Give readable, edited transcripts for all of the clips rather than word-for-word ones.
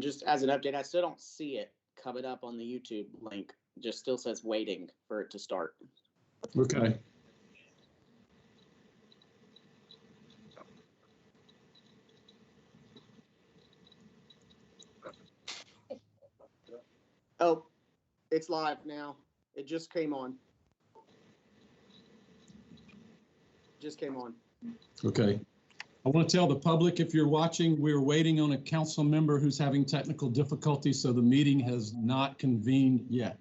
And just as an update, I still don't see it coming up on the YouTube link. It just still says waiting for it to start. Okay. Oh, it's live now. It just came on. Just came on. Okay. I want to tell the public, if you're watching, we're waiting on a council member who's having technical difficulties, so the meeting has not convened yet.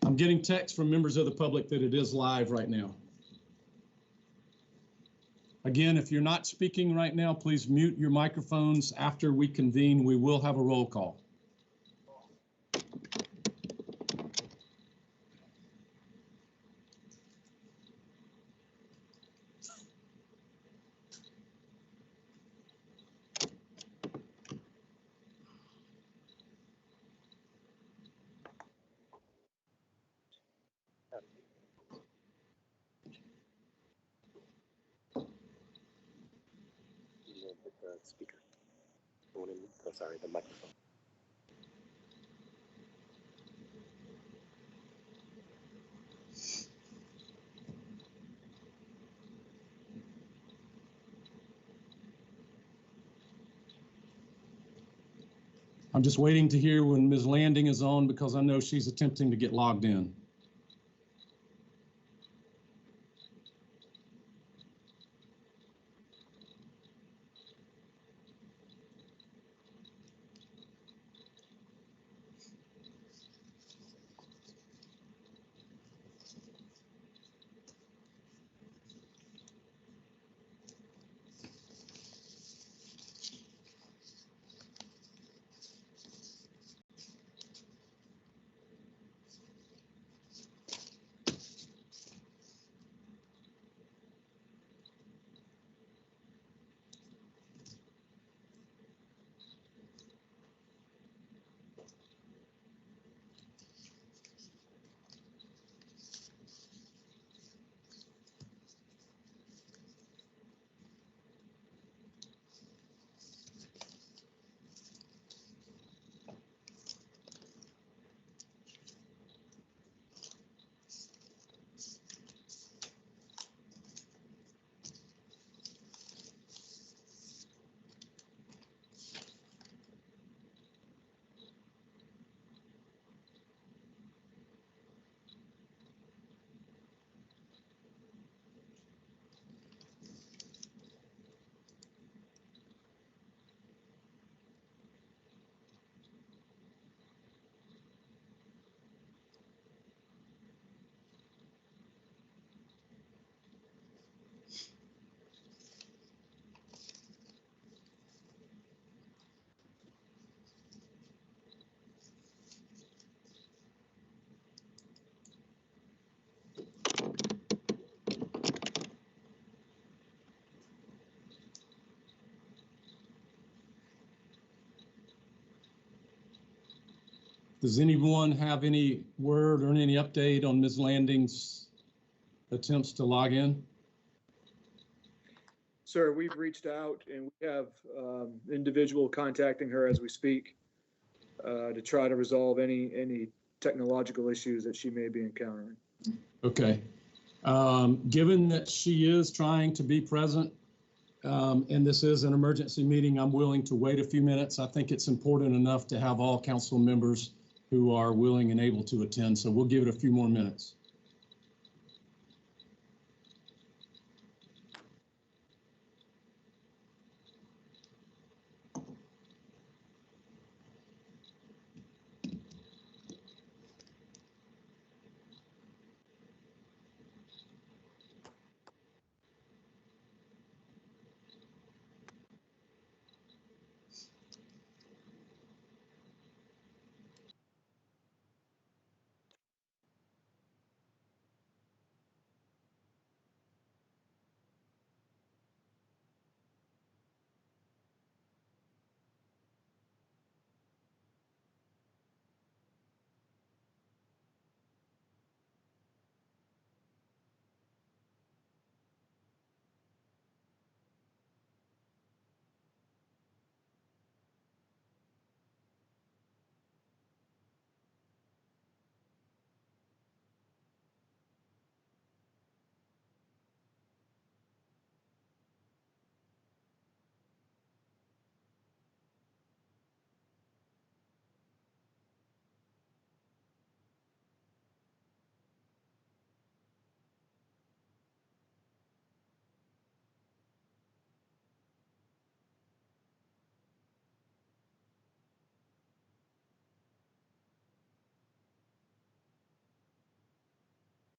I'm getting texts from members of the public that it is live right now. Again, if you're not speaking right now, please mute your microphones. After we convene, we will have a roll call. The speaker. Oh, sorry, the microphone. I'm just waiting to hear when Ms. Landing is on because I know she's attempting to get logged in. Does anyone have any word or any update on Ms. Landing's attempts to log in? Sir, we've reached out and we have individual contacting her as we speak to try to resolve any technological issues that she may be encountering. Okay. Given that she is trying to be present and this is an emergency meeting, I'm willing to wait a few minutes. I think it's important enough to have all council members who are willing and able to attend, so we'll give it a few more minutes.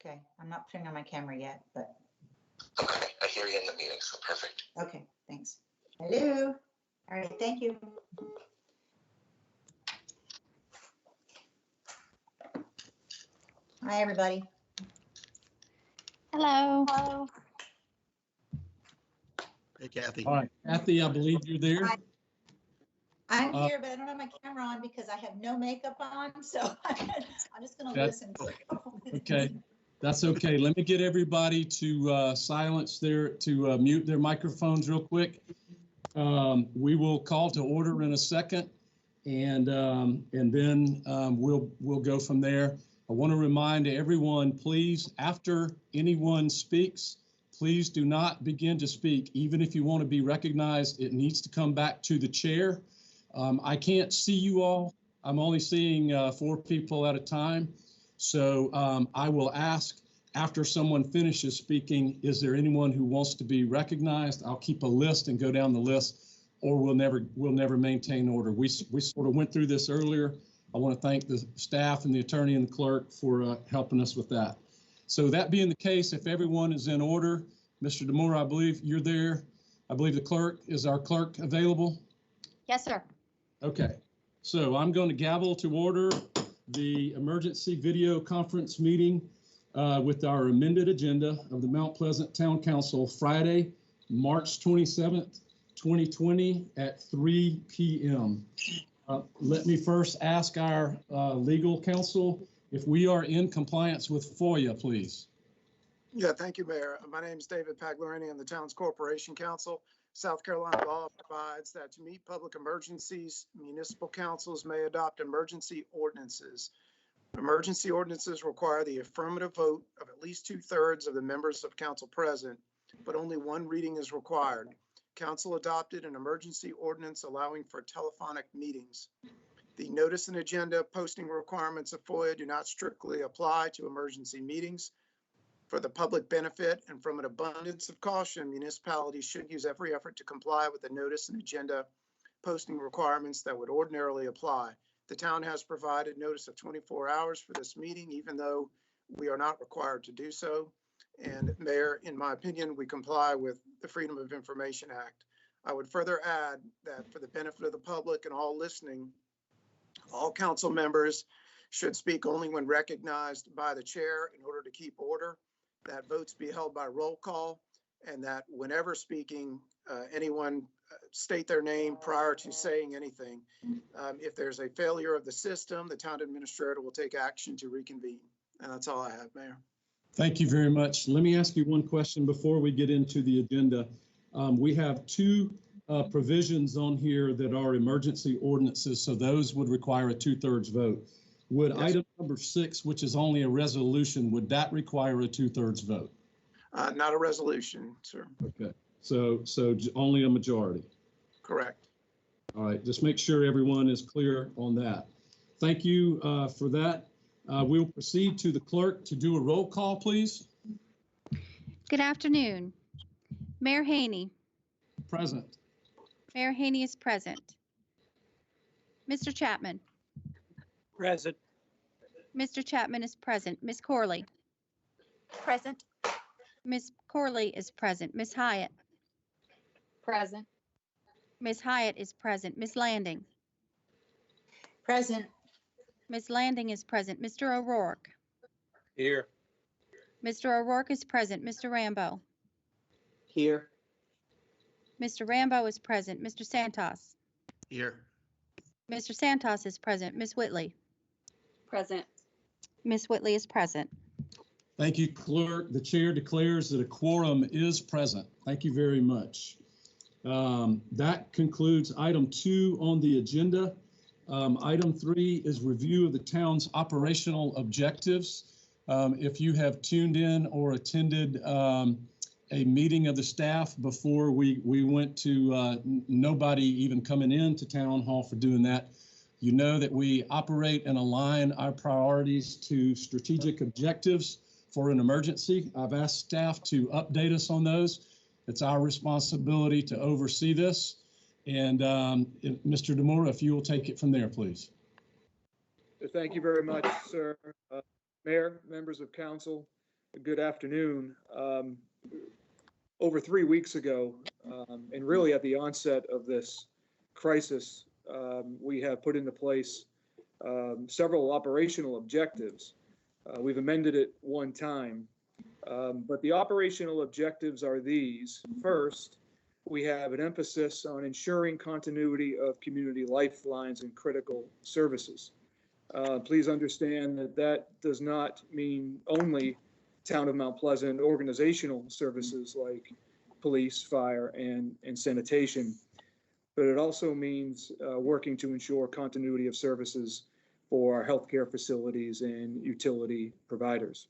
Okay, I'm not putting on my camera yet, but Okay, I hear you in the meeting, so perfect. okay, thanks. Hello. All right, thank you. Hi, everybody. Hello. Hey, Kathy. All right, Kathy, I believe you're there. Hi. I'm here, but I don't have my camera on because I have no makeup on, so I'm just gonna That's- listen for a couple minutes. Okay, that's okay. Let me get everybody to silence to mute their microphones real quick. We will call to order in a second, and then we'll go from there. I want to remind everyone, please, after anyone speaks, please do not begin to speak. Even if you want to be recognized, it needs to come back to the chair. I can't see you all. I'm only seeing 4 people at a time. So I will ask after someone finishes speaking, is there anyone who wants to be recognized? I'll keep a list and go down the list, or we'll never maintain order. We sort of went through this earlier. I want to thank the staff and the attorney and the clerk for helping us with that. So that being the case, if everyone is in order, Mr. DeMora, I believe you're there. I believe the clerk, is our clerk available? Yes, sir. Okay, so I'm going to gavel to order the emergency video conference meeting with our amended agenda of the Mount Pleasant Town Council, Friday, March 27th, 2020 at 3 p.m. Let me first ask our legal counsel if we are in compliance with FOIA, please. Yeah, thank you, Mayor. My name is David Paglarini. I'm the town's corporation counsel. South Carolina law provides that to meet public emergencies, municipal councils may adopt emergency ordinances. Emergency ordinances require the affirmative vote of at least 2/3 of the members of council present, but only one reading is required. Council adopted an emergency ordinance allowing for telephonic meetings. The notice and agenda posting requirements of FOIA do not strictly apply to emergency meetings. For the public benefit and from an abundance of caution, municipalities should use every effort to comply with the notice and agenda posting requirements that would ordinarily apply. The town has provided notice of 24 hours for this meeting, even though we are not required to do so. And Mayor, in my opinion, we comply with the Freedom of Information Act. I would further add that for the benefit of the public and all listening, all council members should speak only when recognized by the chair in order to keep order, that votes be held by roll call, and that whenever speaking, anyone state their name prior to saying anything. If there's a failure of the system, the town administrator will take action to reconvene. And that's all I have, Mayor. Thank you very much. Let me ask you one question before we get into the agenda. We have 2 provisions on here that are emergency ordinances, so those would require a 2/3 vote. Would Yes. item number 6, which is only a resolution, would that require a 2/3 vote? Not a resolution, sir. Okay, so only a majority. Correct. All right, just make sure everyone is clear on that. Thank you for that. We'll proceed to the clerk to do a roll call, please. Good afternoon. Mayor Haney. Present. Mayor Haney is present. Mr. Chapman. Present. Mr. Chapman is present. Ms. Corley. Present. Ms. Corley is present. Ms. Hyatt. Present. Ms. Hyatt is present. Ms. Landing. Present. Ms. Landing is present. Mr. O'Rourke. Here. Mr. O'Rourke is present. Mr. Rambo. Here. Mr. Rambo is present. Mr. Santos. Here. Mr. Santos is present. Ms. Whitley. Present. Ms. Whitley is present. Thank you, clerk. The chair declares that a quorum is present. Thank you very much. That concludes item 2 on the agenda. Item 3 is review of the town's operational objectives. If you have tuned in or attended a meeting of the staff before we went to nobody even coming into town hall for doing that, you know that we operate and align our priorities to strategic objectives for an emergency. I've asked staff to update us on those. It's our responsibility to oversee this. And Mr. DeMora, if you will take it from there, please. Thank you very much, sir. Mayor, members of council, Good afternoon. Over 3 weeks ago, and really at the onset of this crisis, we have put into place several operational objectives. We've amended it one time, but the operational objectives are these. First, we have an emphasis on ensuring continuity of community lifelines and critical services. Please understand that that does not mean only Town of Mount Pleasant organizational services like police, fire, and sanitation, but it also means working to ensure continuity of services for our healthcare facilities and utility providers.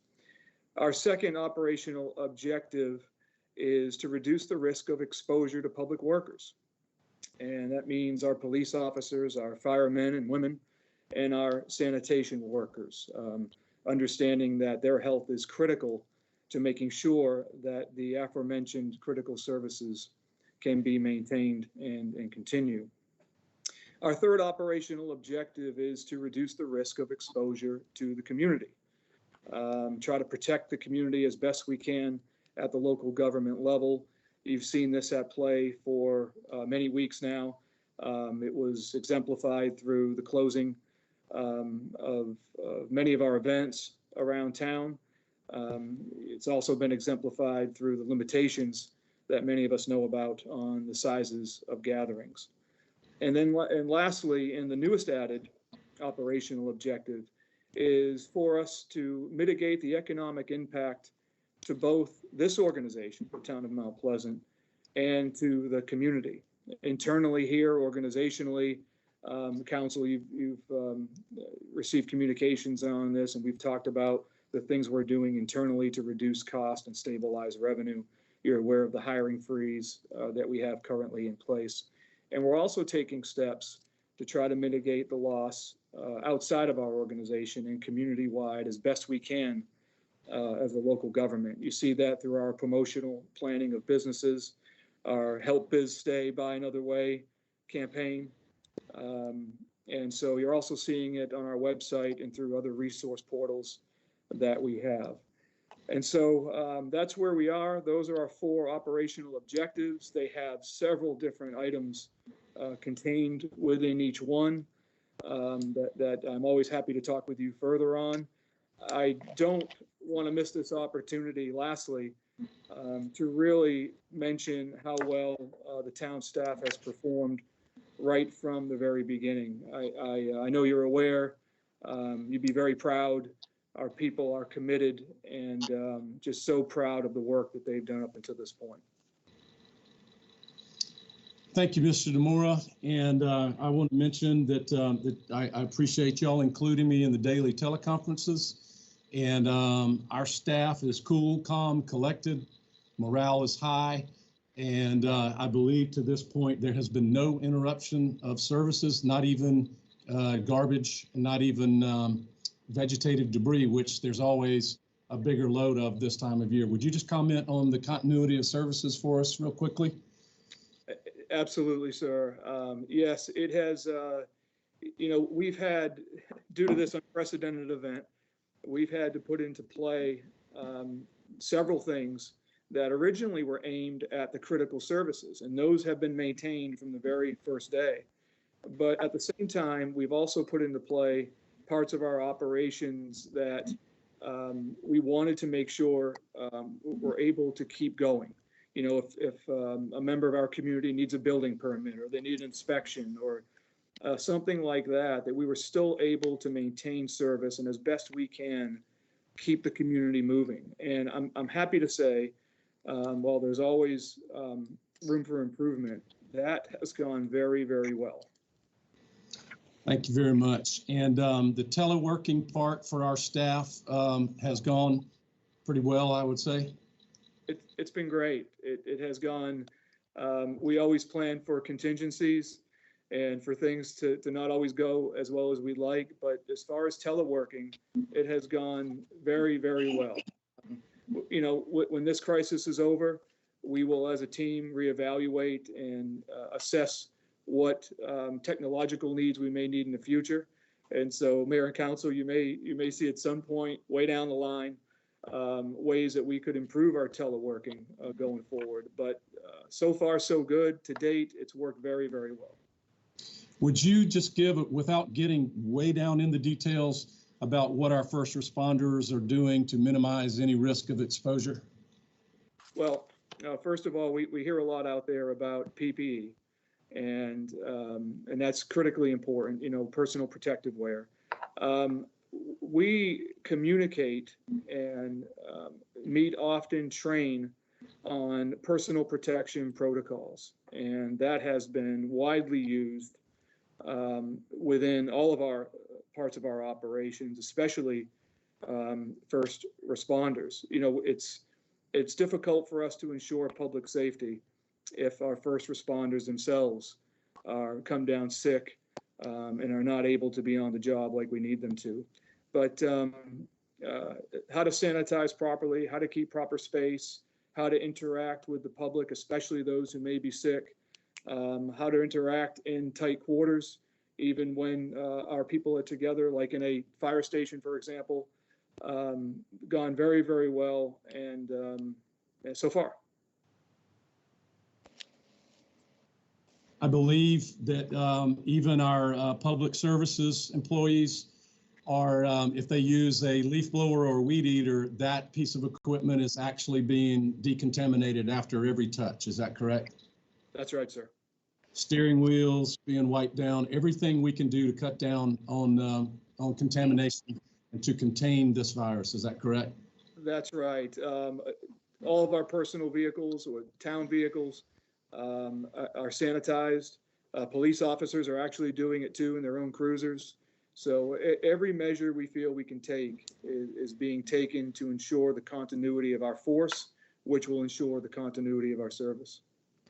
Our second operational objective is to reduce the risk of exposure to public workers. And that means our police officers, our firemen and women, and our sanitation workers, understanding that their health is critical to making sure that the aforementioned critical services can be maintained and continue. Our third operational objective is to reduce the risk of exposure to the community. Try to protect the community as best we can at the local government level. You've seen this at play for many weeks now. It was exemplified through the closing of many of our events around town. It's also been exemplified through the limitations that many of us know about on the sizes of gatherings. And lastly, and the newest added operational objective is for us to mitigate the economic impact to both this organization, the Town of Mount Pleasant, and to the community. Internally here, organizationally, Council, you've received communications on this, and we've talked about the things we're doing internally to reduce cost and stabilize revenue. You're aware of the hiring freeze that we have currently in place. And we're also taking steps to try to mitigate the loss outside of our organization and community-wide as best we can as a local government. You see that through our promotional planning of businesses, our Help Biz Stay, Buy Another Way campaign. And so you're also seeing it on our website and through other resource portals that we have. And so that's where we are. Those are our 4 operational objectives. They have several different items contained within each one that I'm always happy to talk with you further on. I don't want to miss this opportunity, lastly, to really mention how well the town staff has performed right from the very beginning. I know you're aware. You'd be very proud. Our people are committed and just so proud of the work that they've done up until this point. Thank you, Mr. Demora. And I want to mention that, I appreciate y'all including me in the daily teleconferences. And our staff is cool, calm, collected. Morale is high. And I believe to this point, there has been no interruption of services, not even garbage, not even vegetative debris, which there's always a bigger load of this time of year. Would you just comment on the continuity of services for us real quickly? Absolutely, sir. Yes, it has, we've had, due to this unprecedented event, we've had to put into play several things that originally were aimed at the critical services, and those have been maintained from the very first day. But at the same time, we've also put into play parts of our operations that we wanted to make sure we're able to keep going. If a member of our community needs a building permit or they need an inspection or something like that, that we were still able to maintain service and as best we can keep the community moving. And I'm happy to say, while there's always room for improvement, that has gone very, very well. Thank you very much. And the teleworking part for our staff has gone pretty well, I would say. It's been great. It has gone, we always plan for contingencies and for things to not always go as well as we'd like. But as far as teleworking, it has gone very, very well. When this crisis is over, we will as a team reevaluate and assess what technological needs we may need in the future. And so Mayor and Council, you may see at some point way down the line ways that we could improve our teleworking going forward. But so far, so good. To date, it's worked very, very well. Would you just give, without getting way down in the details, about what our first responders are doing to minimize any risk of exposure? Well, first of all, we hear a lot out there about PPE, and that's critically important, personal protective wear. We communicate and meet often, train on personal protection protocols, and that has been widely used within all of our parts of our operations, especially first responders. It's difficult for us to ensure public safety if our first responders themselves come down sick and are not able to be on the job like we need them to. But how to sanitize properly, how to keep proper space, how to interact with the public, especially those who may be sick, how to interact in tight quarters, even when our people are together, like in a fire station, for example, gone very, very well, and so far. I believe that even our public services employees are, if they use a leaf blower or a weed eater, that piece of equipment is actually being decontaminated after every touch. Is that correct? That's right, sir. Steering wheels being wiped down, everything we can do to cut down on contamination and to contain this virus. Is that correct? That's right. All of our personal vehicles or town vehicles are sanitized. Police officers are actually doing it too in their own cruisers. So every measure we feel we can take is being taken to ensure the continuity of our force, which will ensure the continuity of our service.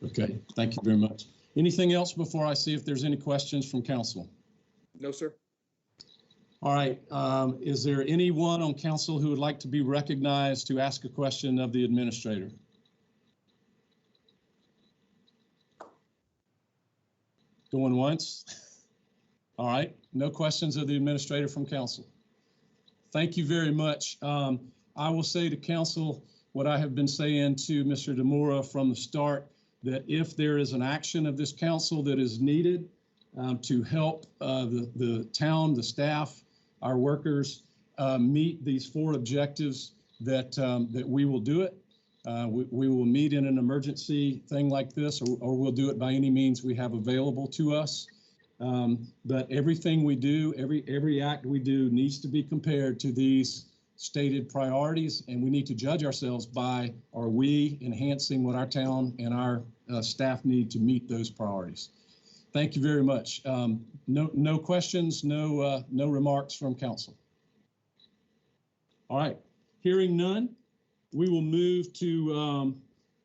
Okay, thank you very much. Anything else before I see if there's any questions from council? No, sir. All right, is there anyone on council who would like to be recognized to ask a question of the administrator? Going once? All right, no questions of the administrator from council. Thank you very much. I will say to council what I have been saying to Mr. Demura from the start, that if there is an action of this council that is needed to help the town, the staff, our workers meet these 4 objectives, that we will do it. We will meet in an emergency thing like this, or we'll do it by any means we have available to us. But everything we do, every act we do needs to be compared to these stated priorities, and we need to judge ourselves by, are we enhancing what our town and our staff need to meet those priorities? Thank you very much. No questions, no remarks from council. All right, hearing none, we will move to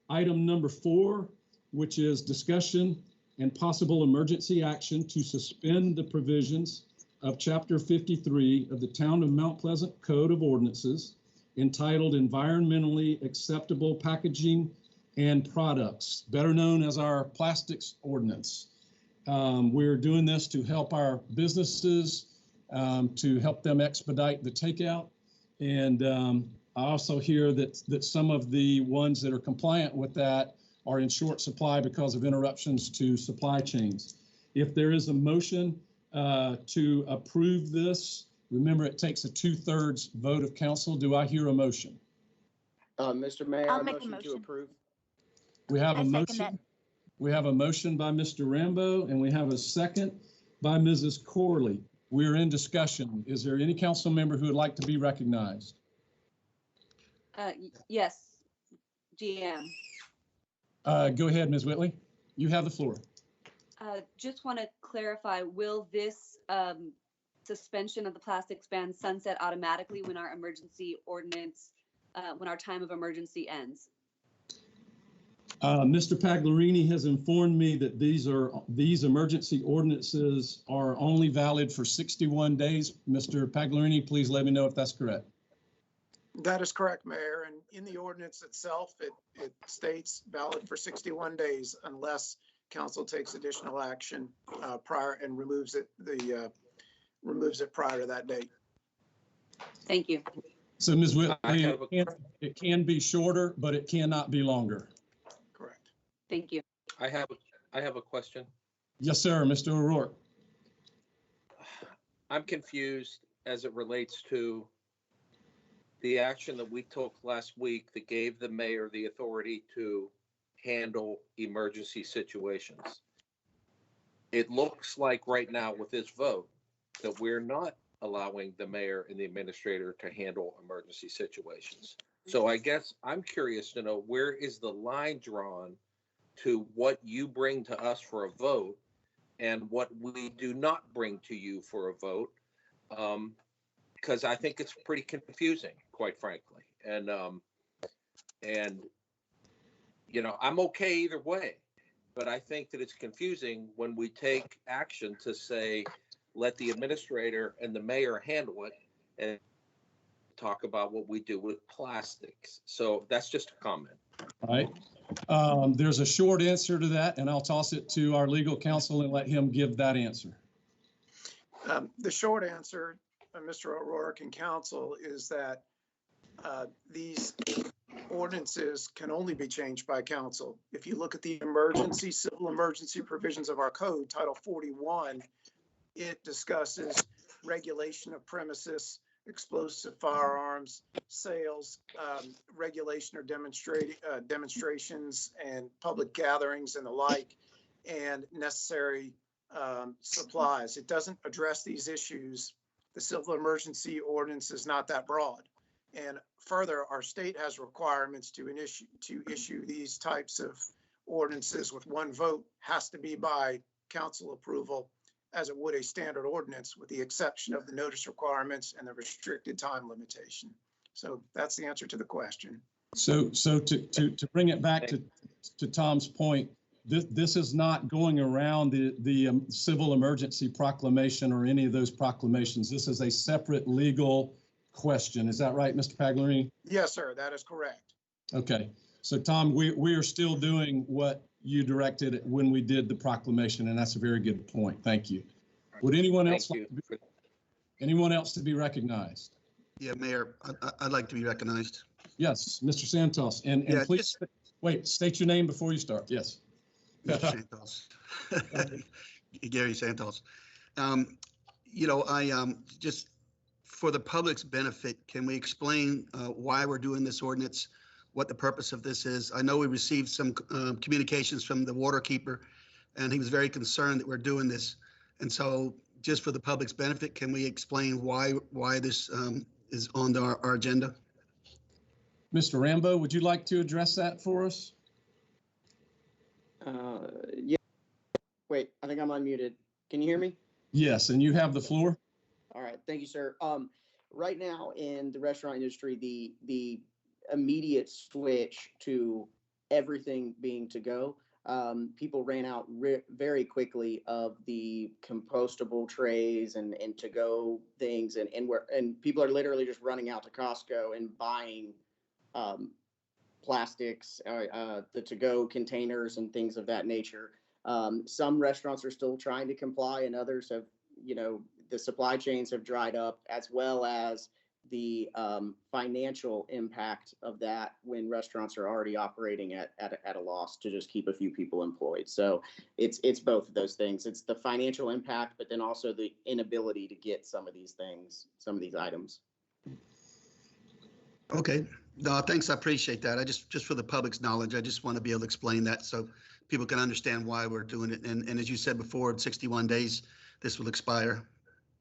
item number 4, which is discussion and possible emergency action to suspend the provisions of Chapter 53 of the Town of Mount Pleasant Code of Ordinances, entitled Environmentally Acceptable Packaging and Products, better known as our Plastics Ordinance. We're doing this to help our businesses, to help them expedite the takeout. And I also hear that some of the ones that are compliant with that are in short supply because of interruptions to supply chains. If there is a motion to approve this, remember it takes a 2/3 vote of council. Do I hear a motion? Mr. Mayor, I'll I make a motion to motion. approve. We have a I second motion. that. We have a motion by Mr. Rambo, and we have a second by Mrs. Corley. We're in discussion. Is there any council member who would like to be recognized? Yes, GM. Go ahead, Ms. Whitley. You have the floor. Just want to clarify, will this suspension of the plastics ban sunset automatically when our emergency ordinance, when our time of emergency ends? Mr. Pagliarini has informed me that these emergency ordinances are only valid for 61 days. Mr. Pagliarini, please let me know if that's correct. That is correct, Mayor. And in the ordinance itself, it states valid for 61 days unless council takes additional action prior and removes it prior to that date. Thank you. So Ms. Whitley, I have it can be shorter, but it cannot be longer. Correct. Thank you. I have a question. Yes, sir, Mr. O'Rourke. I'm confused as it relates to the action that we took last week that gave the mayor the authority to handle emergency situations. It looks like right now with this vote that we're not allowing the mayor and the administrator to handle emergency situations. So I guess I'm curious to know, where is the line drawn to what you bring to us for a vote and what we do not bring to you for a vote? Because I think it's pretty confusing, quite frankly. And you know, I'm okay either way, but I think that it's confusing when we take action to say, let the administrator and the mayor handle it and talk about what we do with plastics. So that's just a comment. All right. There's a short answer to that, and I'll toss it to our legal counsel and let him give that answer. The short answer, Mr. O'Rourke and council, is that these ordinances can only be changed by council. If you look at the civil emergency provisions of our code, Title 41, it discusses regulation of premises, explosive firearms, sales, regulation or demonstrations and public gatherings and the like, and necessary supplies. It doesn't address these issues. The civil emergency ordinance is not that broad. And further, our state has requirements to issue these types of ordinances with one vote, has to be by council approval, as it would a standard ordinance, with the exception of the notice requirements and the restricted time limitation. So that's the answer to the question. So to bring it back to Tom's point, this is not going around the civil emergency proclamation or any of those proclamations. This is a separate legal question. Is that right, Mr. Pagliarini? Yes, sir, that is correct. Okay. So Tom, we are still doing what you directed when we did the proclamation, and that's a very good point. Thank you. Would anyone else to be recognized? Yeah, Mayor, I'd like to be recognized. Yes, Mr. Santos, and Yeah, please wait, state your name before you start. Yes. Mr. Santos. Gary Santos. You know, just for the public's benefit, can we explain why we're doing this ordinance, what the purpose of this is? I know we received some communications from the water keeper, and he was very concerned that we're doing this. And so just for the public's benefit, can we explain why this is on our agenda? Mr. Rambo, would you like to address that for us? Yeah. Wait, I think I'm unmuted. Can you hear me? Yes, and you have the floor. All right, thank you, sir. Right now in the restaurant industry, the immediate switch to everything being to go, people ran out very quickly of the compostable trays and to go things, and people are literally just running out to Costco and buying plastics, the to-go containers and things of that nature. Some restaurants are still trying to comply, and others have, the supply chains have dried up, as well as the financial impact of that when restaurants are already operating at a loss to just keep a few people employed. So it's both of those things. It's the financial impact, but then also the inability to get some of these things, some of these items. Okay. No, thanks. I appreciate that. I just for the public's knowledge, I just want to be able to explain that so people can understand why we're doing it. And as you said before, in 61 days, this will expire.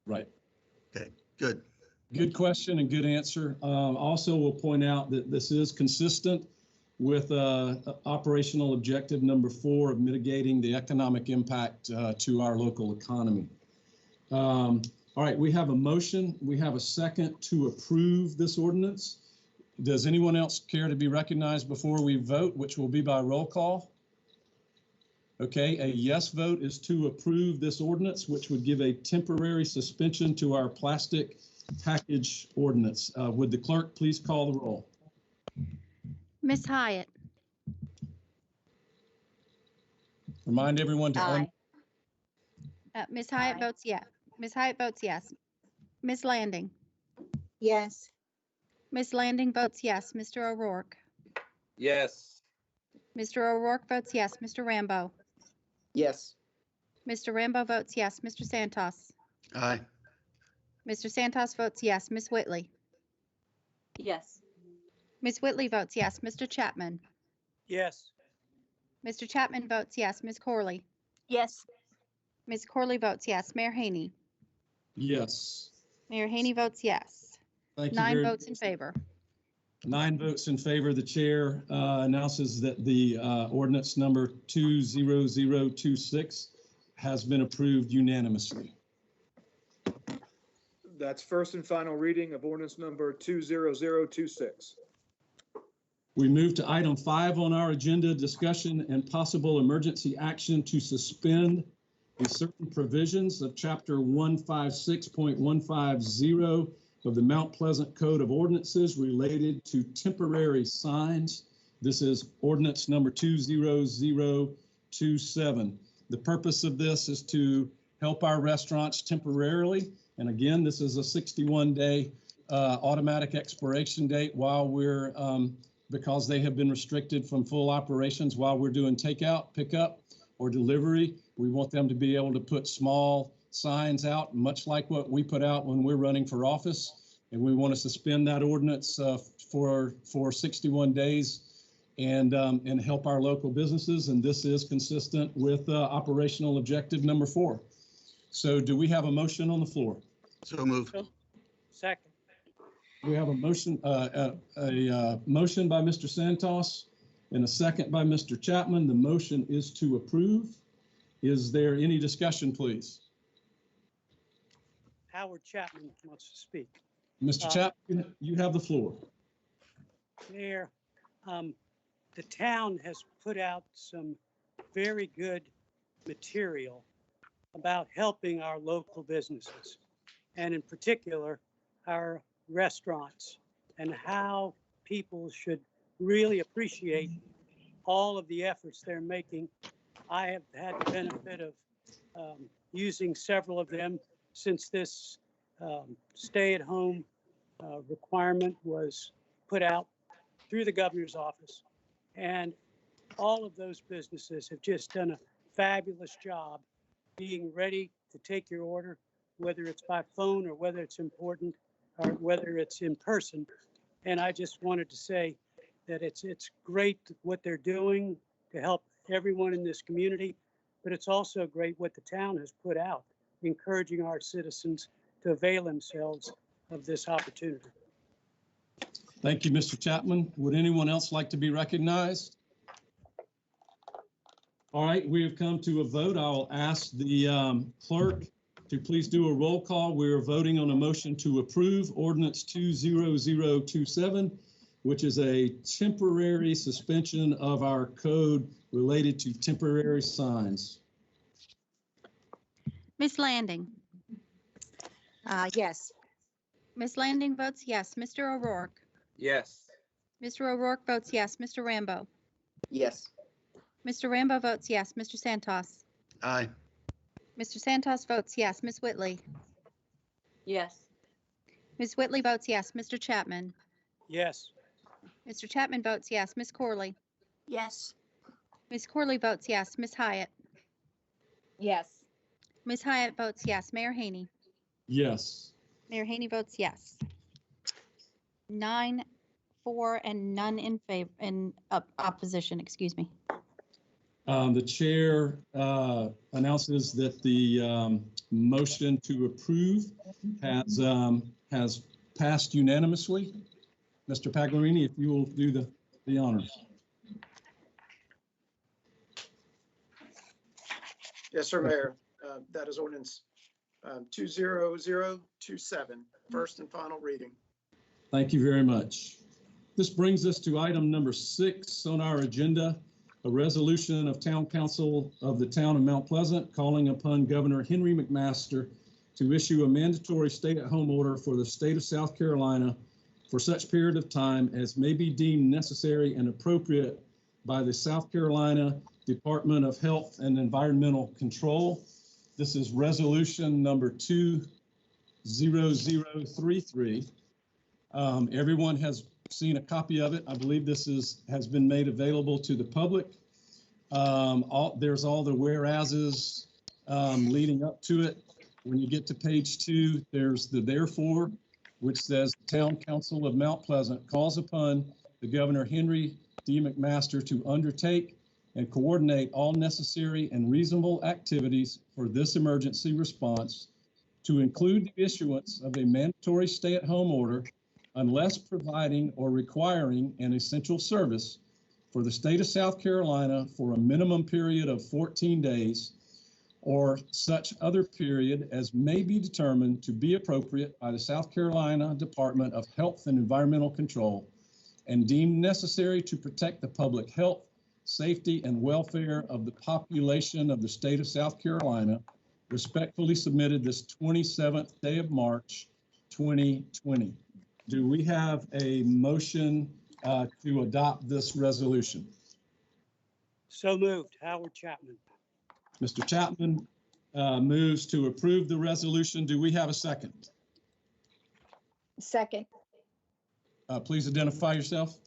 Right. Okay, good. Good question and good answer. Also, we'll point out that this is consistent with operational objective number 4 of mitigating the economic impact to our local economy. All right, we have a motion. We have a second to approve this ordinance. Does anyone else care to be recognized before we vote, which will be by roll call? Okay, a yes vote is to approve this ordinance, which would give a temporary suspension to our plastic package ordinance. Would the clerk please call the roll? Ms. Hyatt. Remind everyone to Aye. Ms. Hyatt Aye. votes yes. Ms. Hyatt votes yes. Ms. Landing. Yes. Ms. Landing votes yes. Mr. O'Rourke. Yes. Mr. O'Rourke votes yes. Mr. Rambo. Yes. Mr. Rambo votes yes. Mr. Santos. Aye. Mr. Santos votes yes. Ms. Whitley. Yes. Ms. Whitley votes yes. Mr. Chapman. Yes. Mr. Chapman votes yes. Ms. Corley. Yes. Ms. Corley votes yes. Mayor Haney. Yes. Mayor Haney votes yes. Thank you. 9 votes in favor. 9 votes in favor. The chair announces that the ordinance number 20026 has been approved unanimously. That's first and final reading of ordinance number 20026. We move to item 5 on our agenda, discussion and possible emergency action to suspend the certain provisions of chapter 156.150 of the Mount Pleasant Code of Ordinances related to temporary signs. This is ordinance number 20027. The purpose of this is to help our restaurants temporarily. And again, this is a 61-day automatic expiration date while we're, because they have been restricted from full operations while we're doing takeout, pickup, or delivery. We want them to be able to put small signs out, much like what we put out when we're running for office. And we want to suspend that ordinance for 61 days and help our local businesses. And this is consistent with operational objective number 4. So do we have a motion on the floor? So moved. Second. We have a motion by Mr. Santos and a second by Mr. Chapman. The motion is to approve. Is there any discussion, please? Howard Chapman wants to speak. Mr. Chapman, you have the floor. Mayor, the town has put out some very good material about helping our local businesses, and in particular, our restaurants, and how people should really appreciate all of the efforts they're making. I have had the benefit of using several of them since this stay-at-home requirement was put out through the governor's office. And all of those businesses have just done a fabulous job being ready to take your order, whether it's by phone or whether it's important or whether it's in person. And I just wanted to say that it's great what they're doing to help everyone in this community, but it's also great what the town has put out, encouraging our citizens to avail themselves of this opportunity. Thank you, Mr. Chapman. Would anyone else like to be recognized? All right, we have come to a vote. I'll ask the clerk to please do a roll call. We're voting on a motion to approve ordinance 20027, which is a temporary suspension of our code related to temporary signs. Ms. Landing. Yes. Ms. Landing votes yes. Mr. O'Rourke. Yes. Mr. O'Rourke votes yes. Mr. Rambo. Yes. Mr. Rambo votes yes. Mr. Santos. Aye. Mr. Santos votes yes. Ms. Whitley. Yes. Ms. Whitley votes yes. Mr. Chapman. Yes. Mr. Chapman votes yes. Ms. Corley. Yes. Ms. Corley votes yes. Ms. Hyatt. Yes. Ms. Hyatt votes yes. Mayor Haney. Yes. Mayor Haney votes yes. 9, 4, and none in favor, in opposition, excuse me. The chair announces that the motion to approve has passed unanimously. Mr. Pagliarini, if you will do the honors. Yes, sir, Mayor. That is ordinance 20027, first and final reading. Thank you very much. This brings us to item number 6 on our agenda, a resolution of Town Council of the Town of Mount Pleasant calling upon Governor Henry McMaster to issue a mandatory stay-at-home order for the state of South Carolina for such period of time as may be deemed necessary and appropriate by the South Carolina Department of Health and Environmental Control. This is resolution number 20033. Everyone has seen a copy of it. I believe this has been made available to the public. There's all the whereases leading up to it. When you get to page 2, there's the therefore, which says the Town Council of Mount Pleasant calls upon the Governor Henry D. Mcmaster to undertake and coordinate all necessary and reasonable activities for this emergency response, to include the issuance of a mandatory stay-at-home order unless providing or requiring an essential service for the state of South Carolina for a minimum period of 14 days or such other period as may be determined to be appropriate by the South Carolina Department of Health and Environmental Control and deemed necessary to protect the public health, safety, and welfare of the population of the state of South Carolina. Respectfully submitted this 27th day of March, 2020. Do we have a motion to adopt this resolution? So moved. Howard Chapman. Mr. Chapman moves to approve the resolution. Do we have a second? Second. Please identify yourself.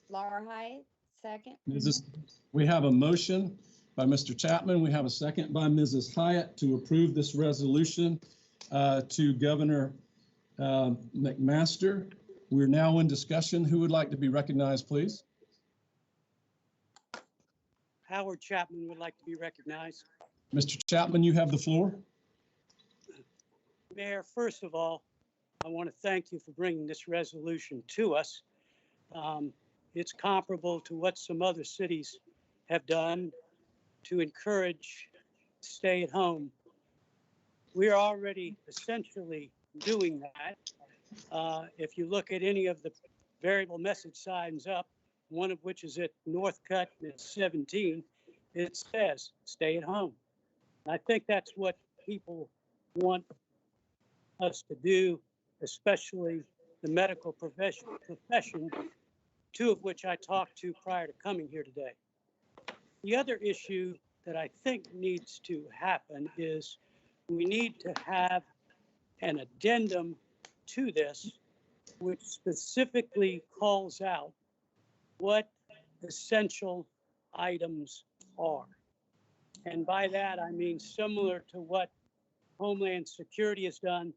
Laura Hyatt, second. We have a motion by Mr. Chapman. We have a second by Mrs. Hyatt to approve this resolution to Governor Mcmaster. We're now in discussion. Who would like to be recognized, please? Howard Chapman would like to be recognized. Mr. Chapman, you have the floor. Mayor, first of all, I want to thank you for bringing this resolution to us. It's comparable to what some other cities have done to encourage stay at home. We're already essentially doing that. If you look at any of the variable message signs up, one of which is at Northcutt at 17, it says stay at home. I think that's what people want us to do, especially the medical profession, two of which I talked to prior to coming here today. The other issue that I think needs to happen is we need to have an addendum to this which specifically calls out what essential items are. And by that, I mean similar to what Homeland Security has done,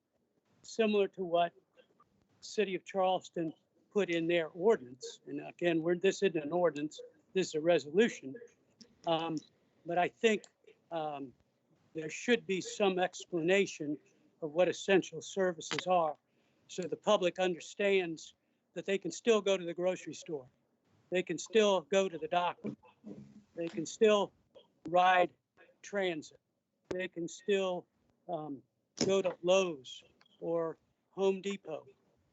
similar to what City of Charleston put in their ordinance. And again, this isn't an ordinance, this is a resolution. But I think there should be some explanation of what essential services are so the public understands that they can still go to the grocery store. They can still go to the doctor. They can still ride transit. They can still go to Lowe's or Home Depot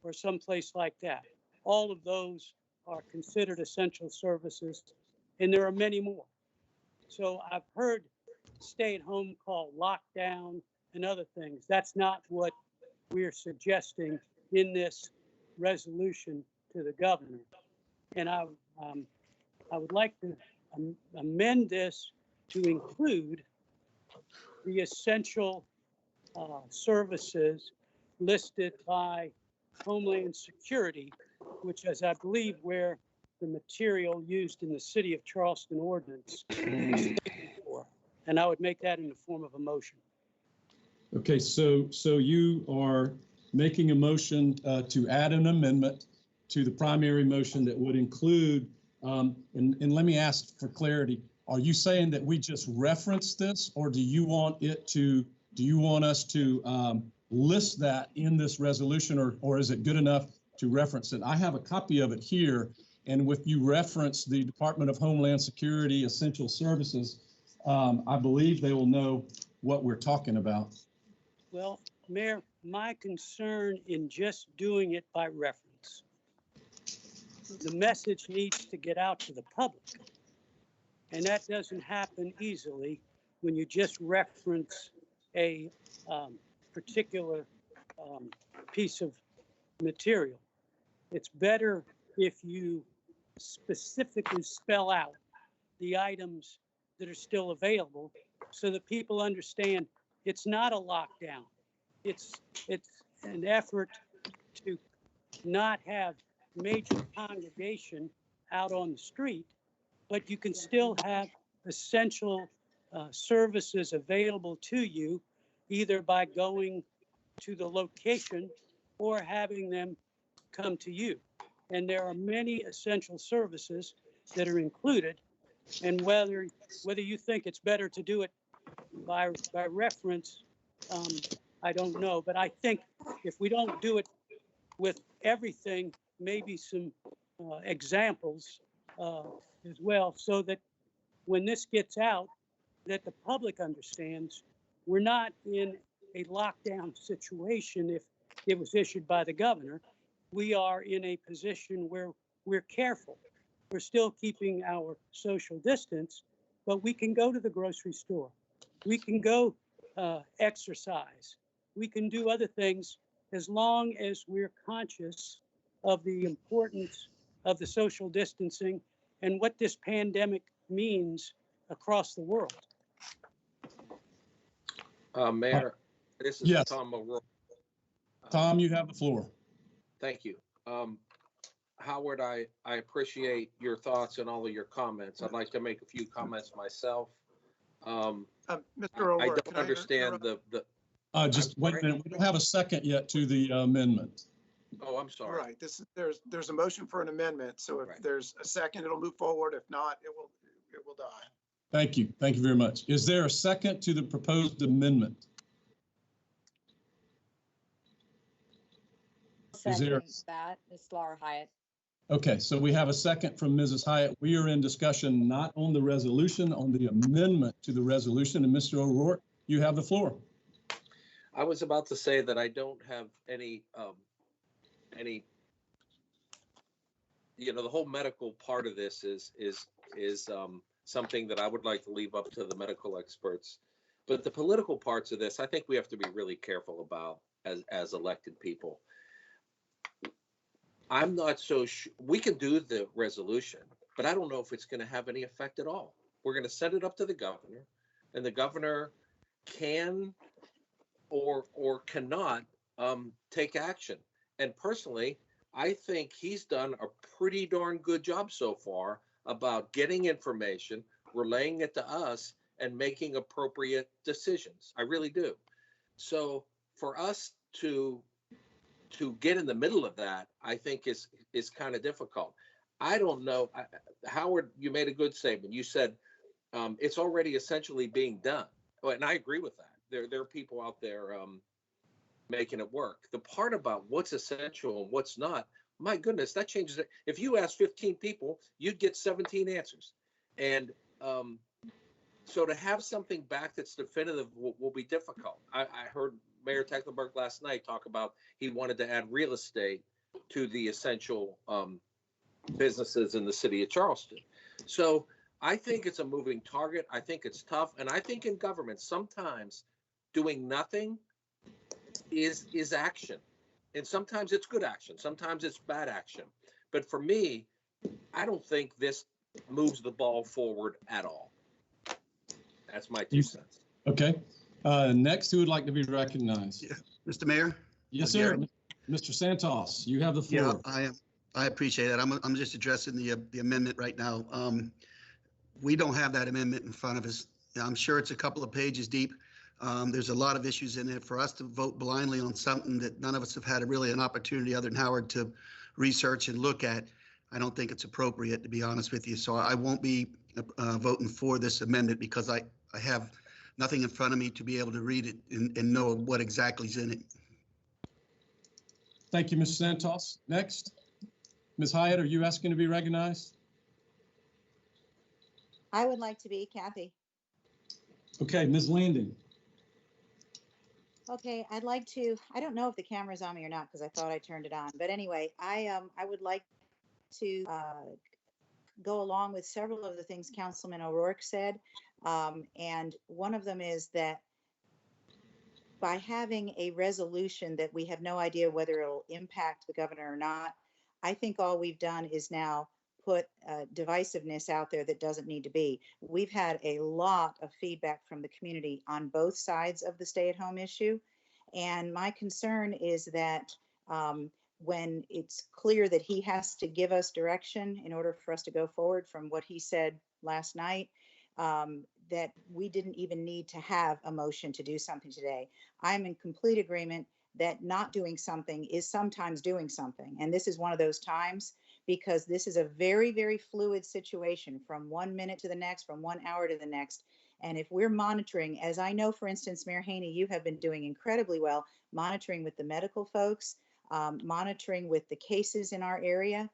or someplace like that. All of those are considered essential services, and there are many more. So I've heard stay at home called lockdown and other things. That's not what we're suggesting in this resolution to the governor. And I would like to amend this to include the essential services listed by Homeland Security, which is, I believe, where the material used in the City of Charleston ordinance is for. And I would make that in the form of a motion. Okay, so you are making a motion to add an amendment to the primary motion that would include, and let me ask for clarity, are you saying that we just reference this, or do you want us to list that in this resolution, or is it good enough to reference it? I have a copy of it here, and if you reference the Department of Homeland Security Essential Services, I believe they will know what we're talking about. Well, Mayor, my concern in just doing it by reference, the message needs to get out to the public. And that doesn't happen easily when you just reference a particular piece of material. It's better if you specifically spell out the items that are still available so that people understand it's not a lockdown. It's an effort to not have major congregation out on the street, but you can still have essential services available to you, either by going to the location or having them come to you. And there are many essential services that are included. And whether you think it's better to do it by reference, I don't know. But I think if we don't do it with everything, maybe some examples as well, so that when this gets out, that the public understands we're not in a lockdown situation if it was issued by the governor. We are in a position where we're careful. We're still keeping our social distance, but we can go to the grocery store. We can go exercise. We can do other things as long as we're conscious of the importance of the social distancing and what this pandemic means across the world. Mayor, this is Yes. Tom O'Rourke. Tom, you have the floor. Thank you. Howard, I appreciate your thoughts and all of your comments. I'd like to make a few comments myself. Mr. I O'Rourke, don't understand the. Just wait a minute. We don't have a second yet to the amendment. Oh, I'm sorry. Right, there's a motion for an amendment, so if Right. there's a second, it'll move forward. If not, it will die. Thank you. Thank you very much. Is there a second to the proposed amendment? Is there- Second that, it's Laura Hyatt. Okay, so we have a second from Mrs. Hyatt. We are in discussion not on the resolution, on the amendment to the resolution. And Mr. O'Rourke, you have the floor. I was about to say that I don't have any, the whole medical part of this is something that I would like to leave up to the medical experts. But the political parts of this, I think we have to be really careful about as elected people. I'm not so sure, we can do the resolution, but I don't know if it's going to have any effect at all. We're going to send it up to the governor, and the governor can or cannot take action. And personally, I think he's done a pretty darn good job so far about getting information, relaying it to us, and making appropriate decisions. I really do. So for us to get in the middle of that, I think is kind of difficult. I don't know. Howard, you made a good statement. You said it's already essentially being done. And I agree with that. There are people out there making it work. The part about what's essential and what's not, my goodness, that changes it. If you ask 15 people, you'd get 17 answers. And so to have something back that's definitive will be difficult. I heard Mayor Tecklenburg last night talk about he wanted to add real estate to the essential businesses in the city of Charleston. So I think it's a moving target. I think it's tough. And I think in government, sometimes doing nothing is action. And sometimes it's good action. Sometimes it's bad action. But for me, I don't think this moves the ball forward at all. That's my 2 cents. Okay. Next, who would like to be recognized? Yeah. Mr. Mayor? Yes, sir. Mr. Santos, you have the floor. Yeah, I appreciate that. I'm just addressing the amendment right now. We don't have that amendment in front of us. I'm sure it's a couple of pages deep. There's a lot of issues in it. For us to vote blindly on something that none of us have had really an opportunity other than Howard to research and look at, I don't think it's appropriate, to be honest with you. So I won't be voting for this amendment because I have nothing in front of me to be able to read it and know what exactly is in it. Thank you, Mr. Santos. Next, Ms. Hyatt, are you asking to be recognized? I would like to be Kathy. Okay, Ms. Landon. Okay, I'd like to, I don't know if the camera's on me or not because I thought I turned it on. But anyway, I would like to go along with several of the things Councilman O'Rourke said. And one of them is that by having a resolution that we have no idea whether it'll impact the governor or not, I think all we've done is now put divisiveness out there that doesn't need to be. We've had a lot of feedback from the community on both sides of the stay-at-home issue. And my concern is that when it's clear that he has to give us direction in order for us to go forward from what he said last night, that we didn't even need to have a motion to do something today. I'm in complete agreement that not doing something is sometimes doing something. And this is one of those times, because this is a very, very fluid situation from 1 minute to the next, from 1 hour to the next. And if we're monitoring, as I know, for instance, Mayor Haney, you have been doing incredibly well, monitoring with the medical folks, monitoring with the cases in our area,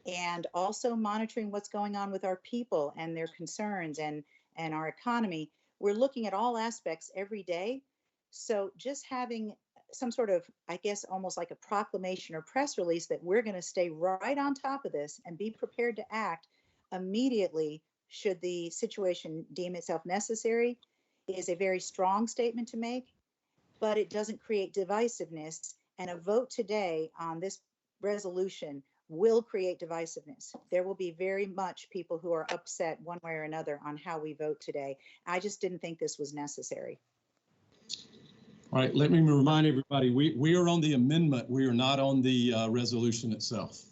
and also monitoring what's going on with our people and their concerns and our economy. We're looking at all aspects every day. So just having some sort of, I guess, almost like a proclamation or press release that we're going to stay right on top of this and be prepared to act immediately should the situation deem itself necessary is a very strong statement to make, but it doesn't create divisiveness. And a vote today on this resolution will create divisiveness. There will be very much people who are upset one way or another on how we vote today. I just didn't think this was necessary. All right, let me remind everybody, we are on the amendment. We are not on the resolution itself.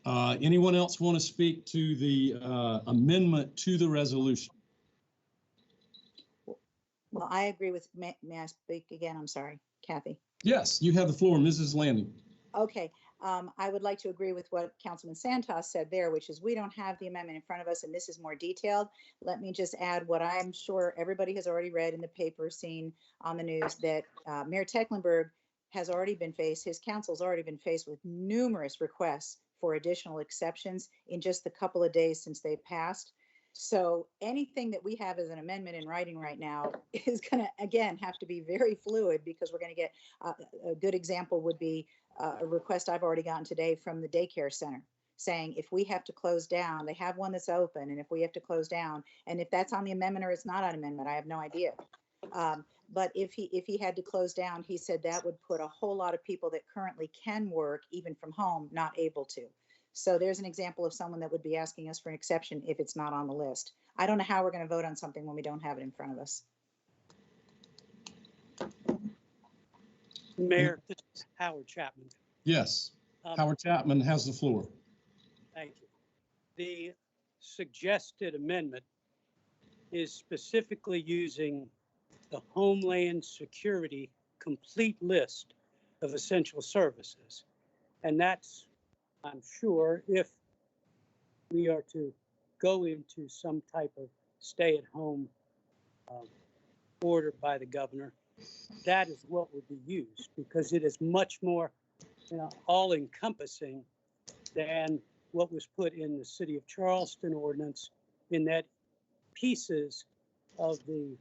Anyone else want to speak to the amendment to the resolution? Well, I agree with, may I speak again? I'm sorry, Kathy. Yes, you have the floor, Mrs. Landing. Okay, I would like to agree with what Councilman Santos said there, which is we don't have the amendment in front of us, and this is more detailed. Let me just add what I'm sure everybody has already read in the paper, seen on the news, that Mayor Tecklenburg has already been faced, his council's already been faced with numerous requests for additional exceptions in just the couple of days since they passed. So anything that we have as an amendment in writing right now is going to, again, have to be very fluid, because we're going to get a good example would be a request I've already gotten today from the daycare center saying if we have to close down, they have one that's open, and if we have to close down, and if that's on the amendment or it's not on amendment, I have no idea. But if he had to close down, he said that would put a whole lot of people that currently can work even from home not able to. So there's an example of someone that would be asking us for an exception if it's not on the list. I don't know how we're going to vote on something when we don't have it in front of us. Mayor, this is Howard Chapman. Yes, Howard Chapman has the floor. Thank you. The suggested amendment is specifically using the Homeland Security complete list of essential services. And that's, I'm sure, if we are to go into some type of stay-at-home order by the governor, that is what would be used, because it is much more all-encompassing than what was put in the City of Charleston ordinance, in that pieces of the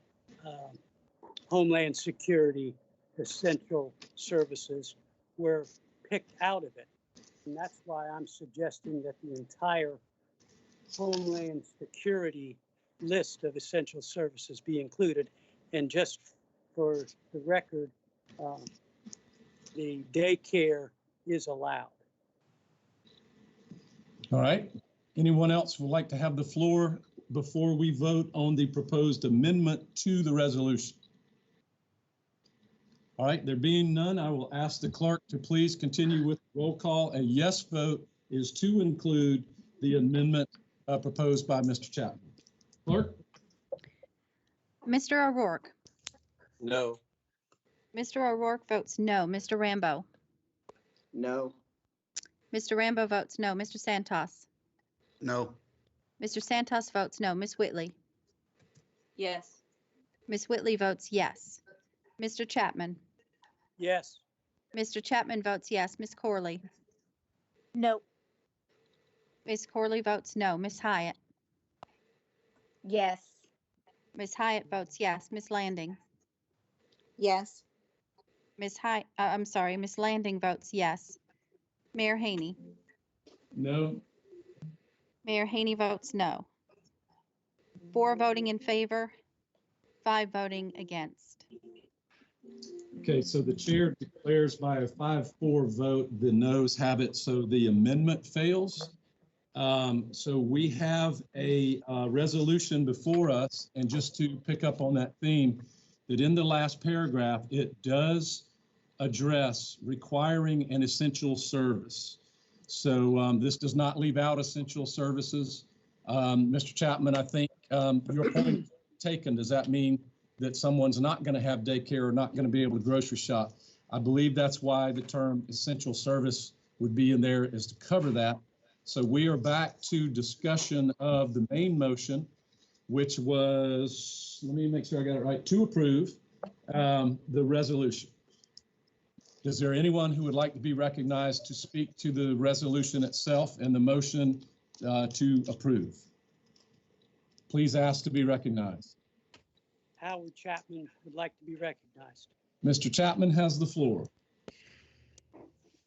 Homeland Security essential services were picked out of it. And that's why I'm suggesting that the entire Homeland Security list of essential services be included. And just for the record, the daycare is allowed. All right. Anyone else would like to have the floor before we vote on the proposed amendment to the resolution? All right, there being none, I will ask the clerk to please continue with roll call. A yes vote is to include the amendment proposed by Mr. Chapman. Clerk? Mr. O'Rourke. No. Mr. O'Rourke votes no. Mr. Rambo. No. Mr. Rambo votes no. Mr. Santos. No. Mr. Santos votes no. Ms. Whitley. Yes. Ms. Whitley votes yes. Mr. Chapman. Yes. Mr. Chapman votes yes. Ms. Corley. No. Ms. Corley votes no. Ms. Hyatt. Yes. Ms. Hyatt votes yes. Ms. Landing. Yes. Ms. Landing votes yes. Mayor Haney. No. Mayor Haney votes no. 4 voting in favor, 5 voting against. Okay, so the chair declares by a 5-4 vote, the noes have it, so the amendment fails. So we have a resolution before us, and just to pick up on that theme, that in the last paragraph, it does address requiring an essential service. So this does not leave out essential services. Mr. Chapman, I think your point is taken. Does that mean that someone's not going to have daycare or not going to be able to grocery shop? I believe that's why the term essential service would be in there, is to cover that. So we are back to discussion of the main motion, which was, let me make sure I got it right, to approve the resolution. Is there anyone who would like to be recognized to speak to the resolution itself and the motion to approve? Please ask to be recognized. Howard Chapman would like to be recognized. Mr. Chapman has the floor.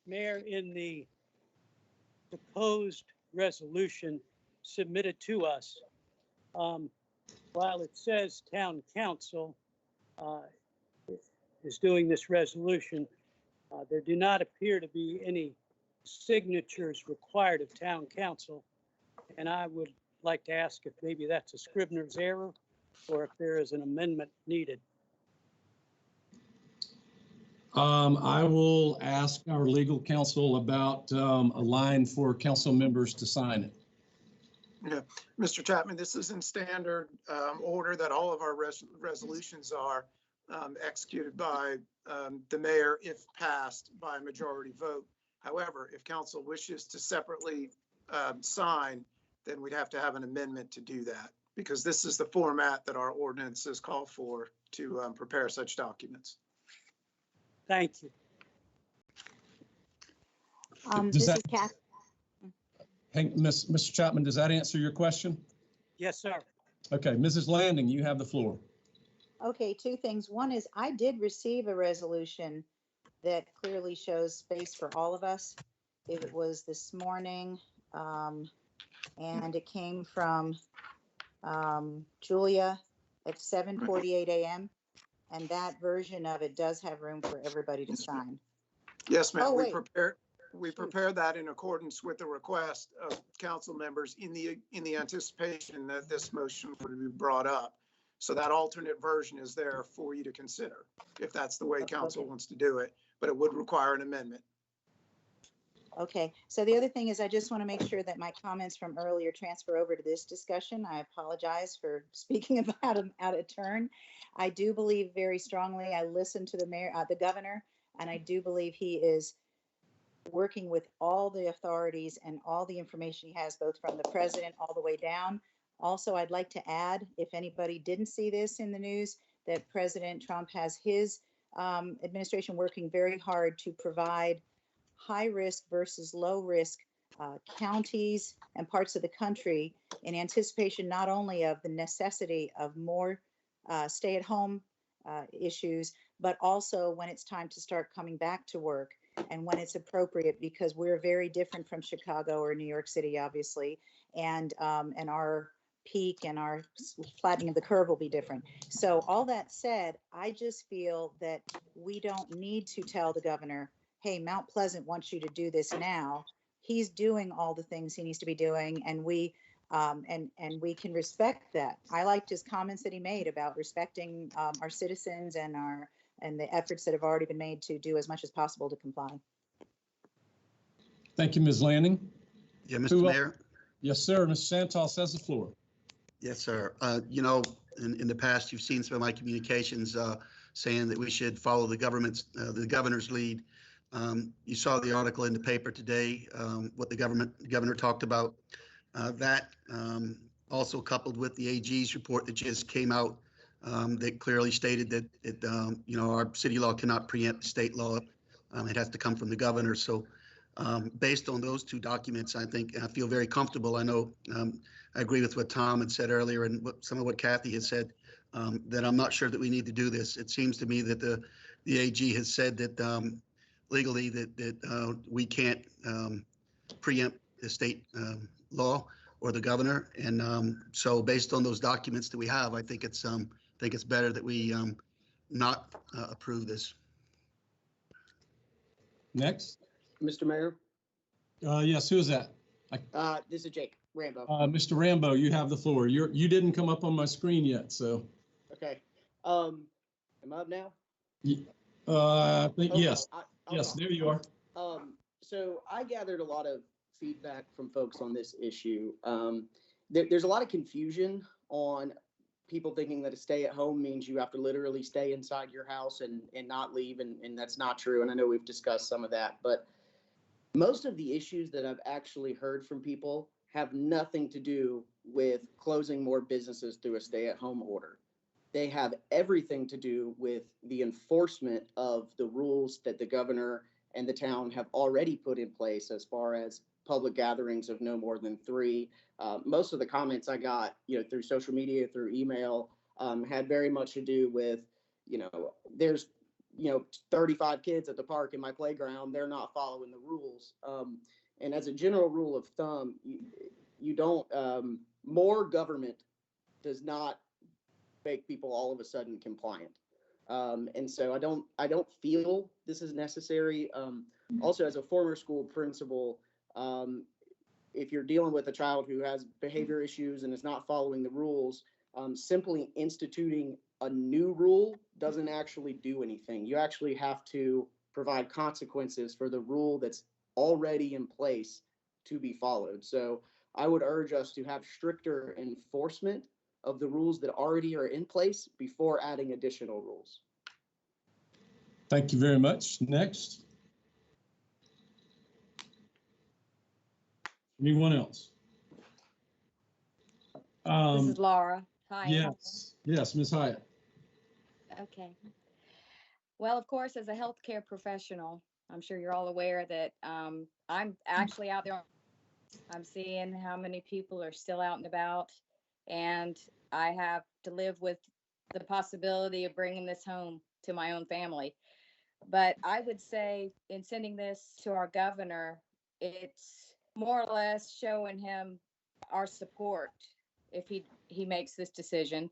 Mayor, in the proposed resolution submitted to us, while it says town council is doing this resolution, there do not appear to be any signatures required of town council. And I would like to ask if maybe that's a Scrivener's error or if there is an amendment needed. I will ask our legal counsel about a line for council members to sign it. Yeah, Mr. Chapman, this is in standard order that all of our resolutions are executed by the mayor if passed by a majority vote. However, if council wishes to separately sign, then we'd have to have an amendment to do that, because this is the format that our ordinances call for to prepare such documents. Thank you. This is Kath. Hey, Mr. Chapman, does that answer your question? Yes, sir. Okay, Mrs. Landing, you have the floor. Okay, two things. One is I did receive a resolution that clearly shows space for all of us. It was this morning, and it came from Julia at 7:48 a.m. And that version of it does have room for everybody to sign. Yes, ma'am. Oh, we wait. prepared that in accordance with the request of council members in the anticipation that this motion would be brought up. So that alternate version is there for you to consider, if that's the way council wants to do it, but it would require an amendment. Okay, so the other thing is I just want to make sure that my comments from earlier transfer over to this discussion. I apologize for speaking about them out of turn. I do believe very strongly, I listened to the mayor, the governor, and I do believe he is working with all the authorities and all the information he has, both from the president all the way down. Also, I'd like to add, if anybody didn't see this in the news, that President Trump has his administration working very hard to provide high risk versus low risk counties and parts of the country in anticipation not only of the necessity of more stay at home issues, but also when it's time to start coming back to work and when it's appropriate, because we're very different from Chicago or New York City, obviously, and our peak and our flattening of the curve will be different. So all that said, I just feel that we don't need to tell the governor, hey, Mount Pleasant wants you to do this now. He's doing all the things he needs to be doing, and we can respect that. I liked his comments that he made about respecting our citizens and the efforts that have already been made to do as much as possible to comply. Thank you, Ms. Landing. Yeah, Mr. Mayor. Yes, sir. Mr. Santos has the floor. Yes, sir. You know, in the past, you've seen some of my communications saying that we should follow the governor's lead. You saw the article in the paper today, what the governor talked about. That also coupled with the AG's report that just came out that clearly stated that you know, our city law cannot preempt state law. It has to come from the governor. So based on those two documents, I feel very comfortable. I know I agree with what Tom had said earlier and some of what Kathy had said, that I'm not sure that we need to do this. It seems to me that the AG has said that legally that we can't preempt the state law or the governor. And so based on those documents that we have, I think it's better that we not approve this. Next. Mr. Mayor, Yes, who is that? this is Jake Rambo. Mr. Rambo, you have the floor. You didn't come up on my screen yet, so. Okay. Am I up now? I think, Okay, yes, I'll yes, talk. there you are. So I gathered a lot of feedback from folks on this issue. There's a lot of confusion on people thinking that a stay at home means you have to literally stay inside your house and not leave. And that's not true. And I know we've discussed some of that, but most of the issues that I've actually heard from people have nothing to do with closing more businesses through a stay at home order. They have everything to do with the enforcement of the rules that the governor and the town have already put in place as far as public gatherings of no more than three. Most of the comments I got, through social media, through email, had very much to do with, there's, 35 kids at the park in my playground. They're not following the rules. And as a general rule of thumb, you don't, more government does not make people all of a sudden compliant. And so I don't feel this is necessary. Also, as a former school principal, if you're dealing with a child who has behavior issues and is not following the rules, simply instituting a new rule doesn't actually do anything. You actually have to provide consequences for the rule that's already in place to be followed. So I would urge us to have stricter enforcement of the rules that already are in place before adding additional rules. Thank you very much. Next. Anyone else? This is Laura. Hi. Yes, Ms. Hyatt. Okay. Well, of course, as a healthcare professional, I'm sure you're all aware that I'm actually out there. I'm seeing how many people are still out and about, and I have to live with the possibility of bringing this home to my own family. But I would say in sending this to our governor, it's more or less showing him our support if he makes this decision.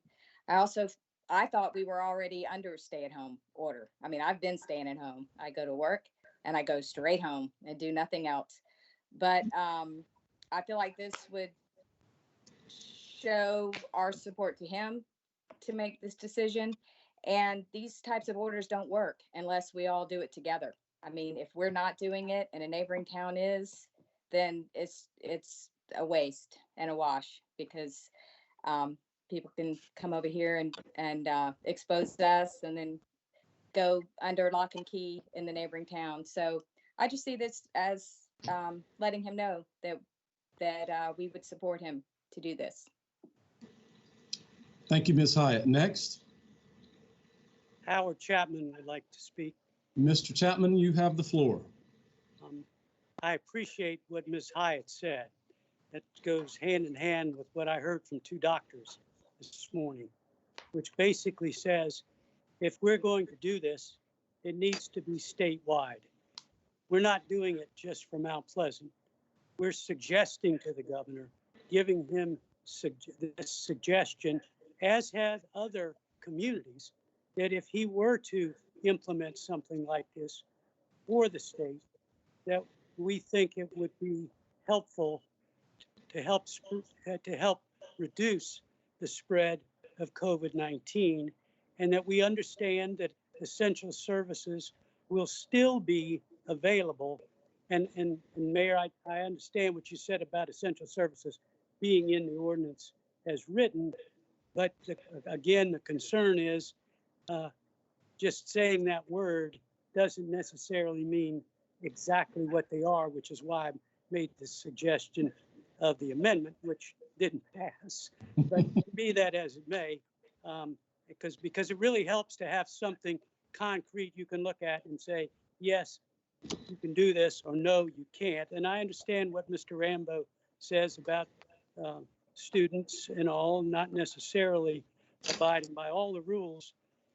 I thought we were already under stay-at-home order. I mean, I've been staying at home. I go to work and I go straight home and do nothing else. But I feel like this would show our support to him to make this decision. And these types of orders don't work unless we all do it together. I mean, if we're not doing it and a neighboring town is, then it's a waste and a wash, because people can come over here and expose us and then go under lock and key in the neighboring town. So I just see this as letting him know that we would support him to do this. Thank you, Ms. Hyatt. Next. Howard Chapman would like to speak. Mr. Chapman, you have the floor. I appreciate what Ms. Hyatt said. That goes hand in hand with what I heard from two doctors this morning, which basically says, if we're going to do this, it needs to be statewide. We're not doing it just for Mount Pleasant. We're suggesting to the governor, giving him this suggestion, as have other communities, that if he were to implement something like this for the state, that we think it would be helpful to help reduce the spread of COVID-19, and that we understand that essential services will still be available. And Mayor, I understand what you said about essential services being in the ordinance as written, but again, the concern is just saying that word doesn't necessarily mean exactly what they are, which is why I made the suggestion of the amendment, which didn't pass. But be that as it may, because it really helps to have something concrete you can look at and say, yes, you can do this, or no, you can't. And I understand what Mr. Rambo says about students and all, not necessarily abiding by all the rules,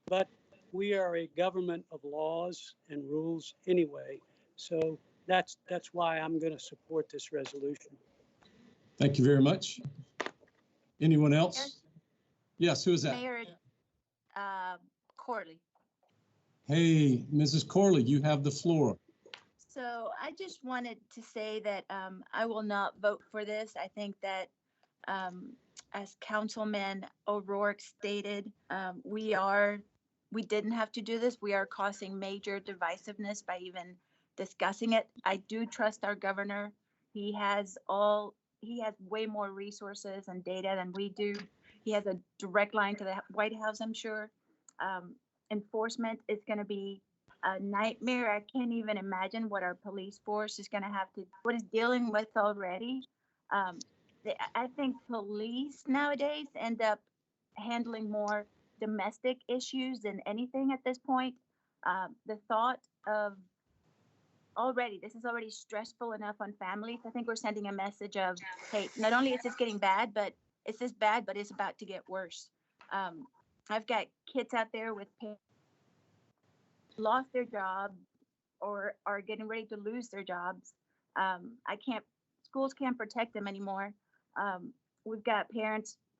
but we are a government of laws and rules anyway. So that's why I'm going to support this resolution. Thank you very much. Anyone else? Yes, who is that? Mayor Corley. Hey, Mrs. Corley, you have the floor. So I just wanted to say that I will not vote for this. I think that as Councilman O'Rourke stated, we are we didn't have to do this. We are causing major divisiveness by even discussing it. I do trust our governor. He has way more resources and data than we do. He has a direct line to the White House, I'm sure. Enforcement is going to be a nightmare. I can't even imagine what our police force is going to have to, what is dealing with already. I think police nowadays end up handling more domestic issues than anything at this point. The thought of this is already stressful enough on families. I think we're sending a message of, hey, not only is this getting bad, but it's this bad, but it's about to get worse. I've got kids out there with parents lost their job or are getting ready to lose their jobs. Schools can't protect them anymore. We've got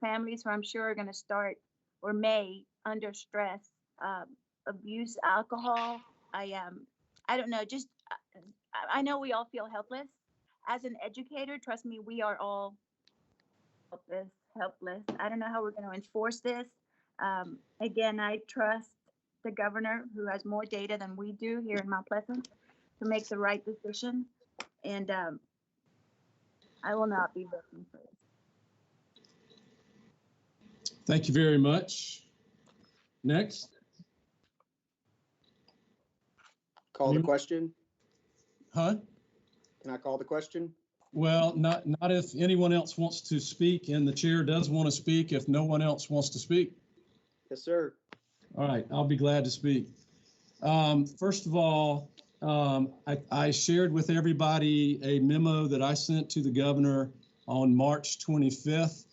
families who I'm sure are going to start or may under stress, abuse alcohol. I don't know, I know we all feel helpless. As an educator, trust me, we are all helpless. I don't know how we're going to enforce this. Again, I trust the governor, who has more data than we do here in Mount Pleasant, to make the right decision. And I will not be voting for this. Thank you very much. Next. Call the question. Huh? Can I call the question? Well, not if anyone else wants to speak, and the chair does want to speak if no one else wants to speak. Yes, sir. All right, I'll be glad to speak. First of all, I shared with everybody a memo that I sent to the governor on March 25th,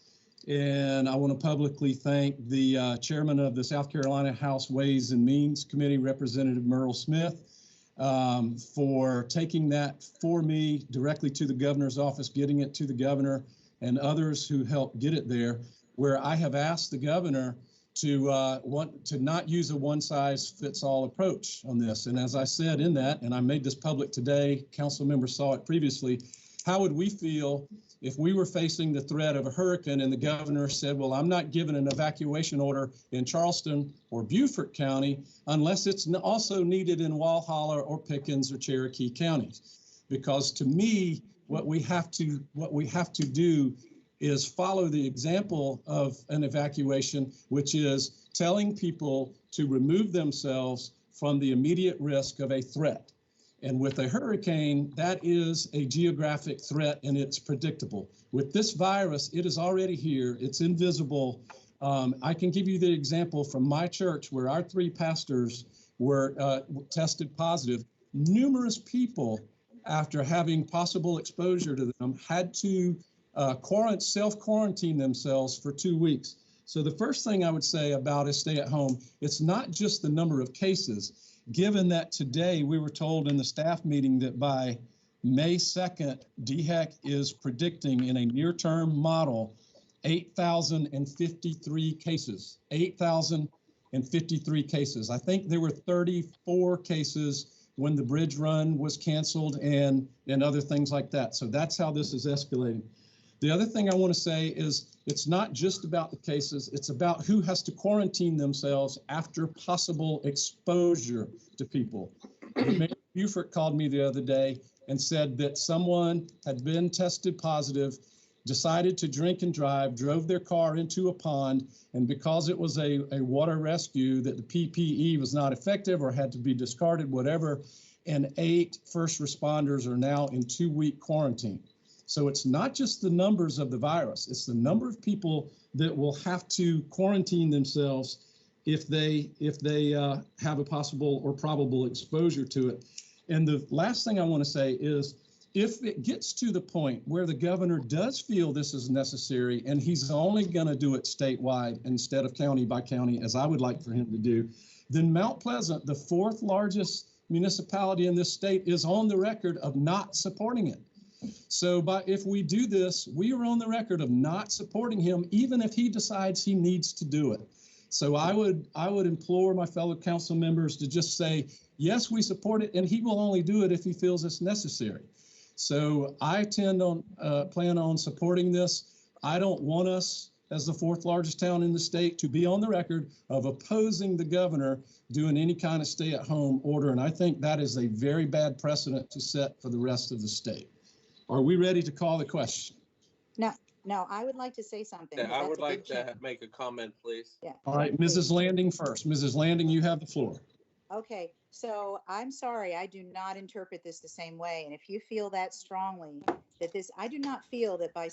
and I want to publicly thank the chairman of the South Carolina House Ways and Means Committee, Representative Merle Smith, for taking that for me directly to the governor's office, getting it to the governor and others who helped get it there, where I have asked the governor to not use a one-size-fits-all approach on this. And as I said in that, and I made this public today, council members saw it previously, how would we feel if we were facing the threat of a hurricane and the governor said, well, I'm not giving an evacuation order in Charleston or Beaufort County unless it's also needed in Walhalla or Pickens or Cherokee counties? Because to me, what we have to do is follow the example of an evacuation, which is telling people to remove themselves from the immediate risk of a threat. And with a hurricane, that is a geographic threat and it's predictable. With this virus, it is already here, it's invisible. I can give you the example from my church where our 3 pastors were tested positive. Numerous people, after having possible exposure to them, had to self-quarantine themselves for 2 weeks. So the first thing I would say about a stay-at-home, it's not just the number of cases. Given that today we were told in the staff meeting that by May 2nd, DHEC is predicting in a near-term model 8,053 cases. 8,053 cases. I think there were 34 cases when the bridge run was canceled and other things like that. So that's how this is escalating. The other thing I want to say is it's not just about the cases, it's about who has to quarantine themselves after possible exposure to people. Mayor Beaufort called me the other day and said that someone had been tested positive, decided to drink and drive, drove their car into a pond, and because it was a water rescue, that the PPE was not effective or had to be discarded, whatever, and 8 first responders are now in 2-week quarantine. So it's not just the numbers of the virus, it's the number of people that will have to quarantine themselves if they have a possible or probable exposure to it. And the last thing I want to say is, if it gets to the point where the governor does feel this is necessary and he's only going to do it statewide instead of county by county, as I would like for him to do, then Mount Pleasant, the 4th largest municipality in this state, is on the record of not supporting it. So if we do this, we are on the record of not supporting him, even if he decides he needs to do it. So I would implore my fellow council members to just say, yes, we support it, and he will only do it if he feels it's necessary. So I plan on supporting this. I don't want us as the fourth largest town in the state, to be on the record of opposing the governor doing any kind of stay-at-home order. And I think that is a very bad precedent to set for the rest of the state. Are we ready to call the question? No, I would like to say something. Yeah, 'cause I that's would a like big change. to make a comment, please. Yeah. All right, please. Mrs. Landing first. Mrs. Landing, you have the floor. Okay, so I'm sorry, I do not interpret this the same way. And if you feel that strongly, that this, I do not feel that by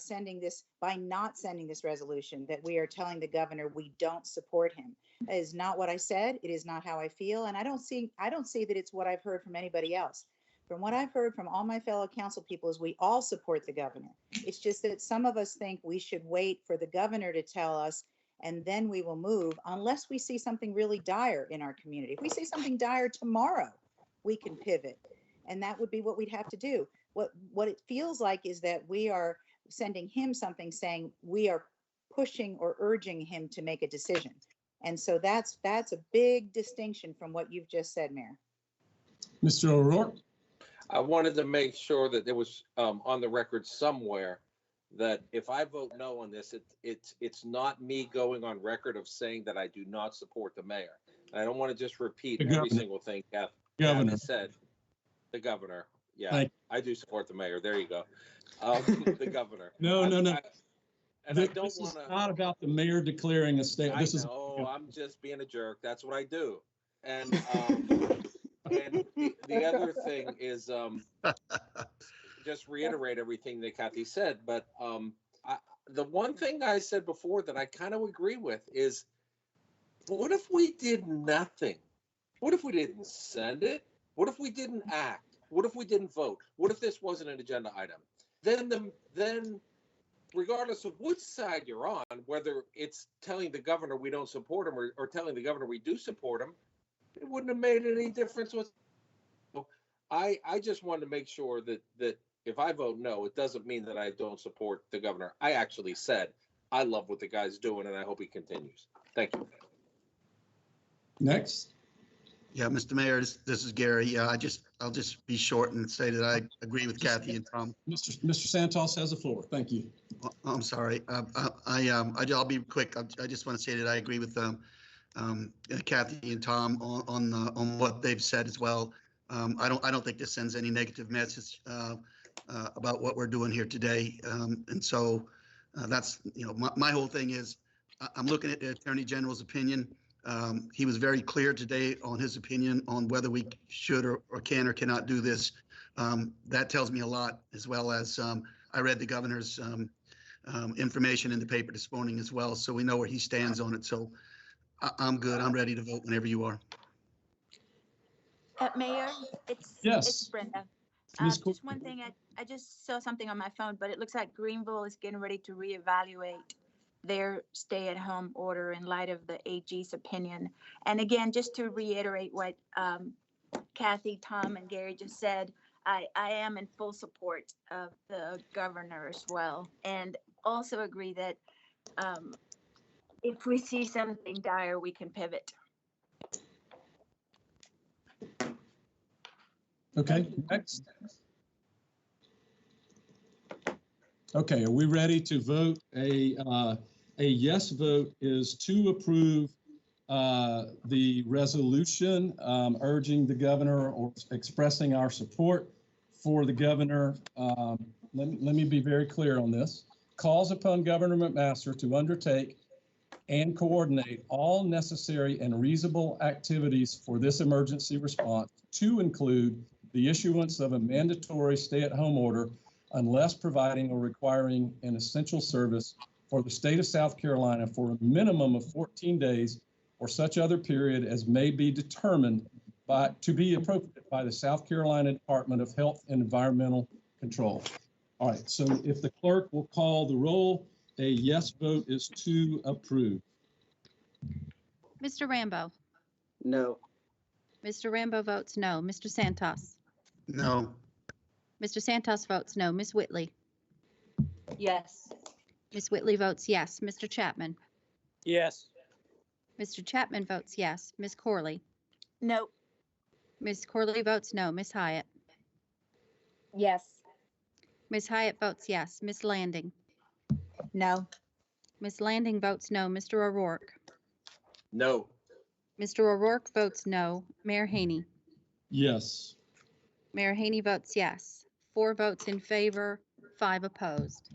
not sending this resolution, that we are telling the governor we don't support him. That is not what I said. It is not how I feel. And I don't see that it's what I've heard from anybody else. From what I've heard from all my fellow council people is we all support the governor. It's just that some of us think we should wait for the governor to tell us, and then we will move unless we see something really dire in our community. If we see something dire tomorrow, we can pivot. And that would be what we'd have to do. What it feels like is that we are sending him something saying we are pushing or urging him to make a decision. And so that's a big distinction from what you've just said, Mayor. Mr. O'Rourke? I wanted to make sure that it was on the record somewhere that if I vote no on this, it's not me going on record of saying that I do not support the mayor. And I don't want to just repeat every single thing Kathy said. The governor, yeah, I do support the mayor. There you go. The governor. No. And I don't This want is to. not about the mayor declaring a state. I know. I'm just being a jerk. That's what I do. And and the other thing is just reiterate everything that Kathy said. But the one thing I said before that I kind of agree with is, what if we did nothing? What if we didn't send it? What if we didn't act? What if we didn't vote? What if this wasn't an agenda item? Then regardless of which side you're on, whether it's telling the governor we don't support him or telling the governor we do support him, it wouldn't have made any difference. I just wanted to make sure that if I vote no, it doesn't mean that I don't support the governor. I actually said I love what the guy's doing, and I hope he continues. Thank you. Next. Yeah, Mr. Mayor, this is Gary. Yeah, I'll just be short and say that I agree with Kathy and Tom. Mr. Santos has the floor. Thank you. I'm sorry. I'll be quick. I just want to say that I agree with Kathy and Tom on what they've said as well. I don't think this sends any negative message about what we're doing here today. And so that's, my whole thing is I'm looking at the Attorney General's opinion. He was very clear today on his opinion on whether we should or can or cannot do this. That tells me a lot, as well as I read the governor's information in the paper this morning as well. So we know where he stands on it. So I'm good. I'm ready to vote whenever you are. Mayor, Yes. it's Brenda. Just one thing, I just saw something on my phone, but it looks like Greenville is getting ready to reevaluate their stay-at-home order in light of the AG's opinion. And again, just to reiterate what Kathy, Tom, and Gary just said, I am in full support of the governor as well, and also agree that if we see something dire, we can pivot. Okay, next. Okay, are we ready to vote? A yes vote is to approve the resolution urging the governor or expressing our support for the governor. Let me be very clear on this. Calls upon Governor McMaster to undertake and coordinate all necessary and reasonable activities for this emergency response, to include the issuance of a mandatory stay-at-home order unless providing or requiring an essential service for the state of South Carolina for a minimum of 14 days or such other period as may be determined to be appropriate by the South Carolina Department of Health and Environmental Control. All right, so if the clerk will call the roll, a yes vote is to approve. Mr. Rambo? No. Mr. Rambo votes no. Mr. Santos? No. Mr. Santos votes no. Ms. Whitley? Yes. Ms. Whitley votes yes. Mr. Chapman? Yes. Mr. Chapman votes yes. Ms. Corley? No. Ms. Corley votes no. Ms. Hyatt? Yes. Ms. Hyatt votes yes. Ms. Landing? No. Ms. Landing votes no. Mr. O'Rourke. No. Mr. O'Rourke votes no. Mayor Haney. Yes. Mayor Haney votes yes. 4 votes in favor, 5 opposed.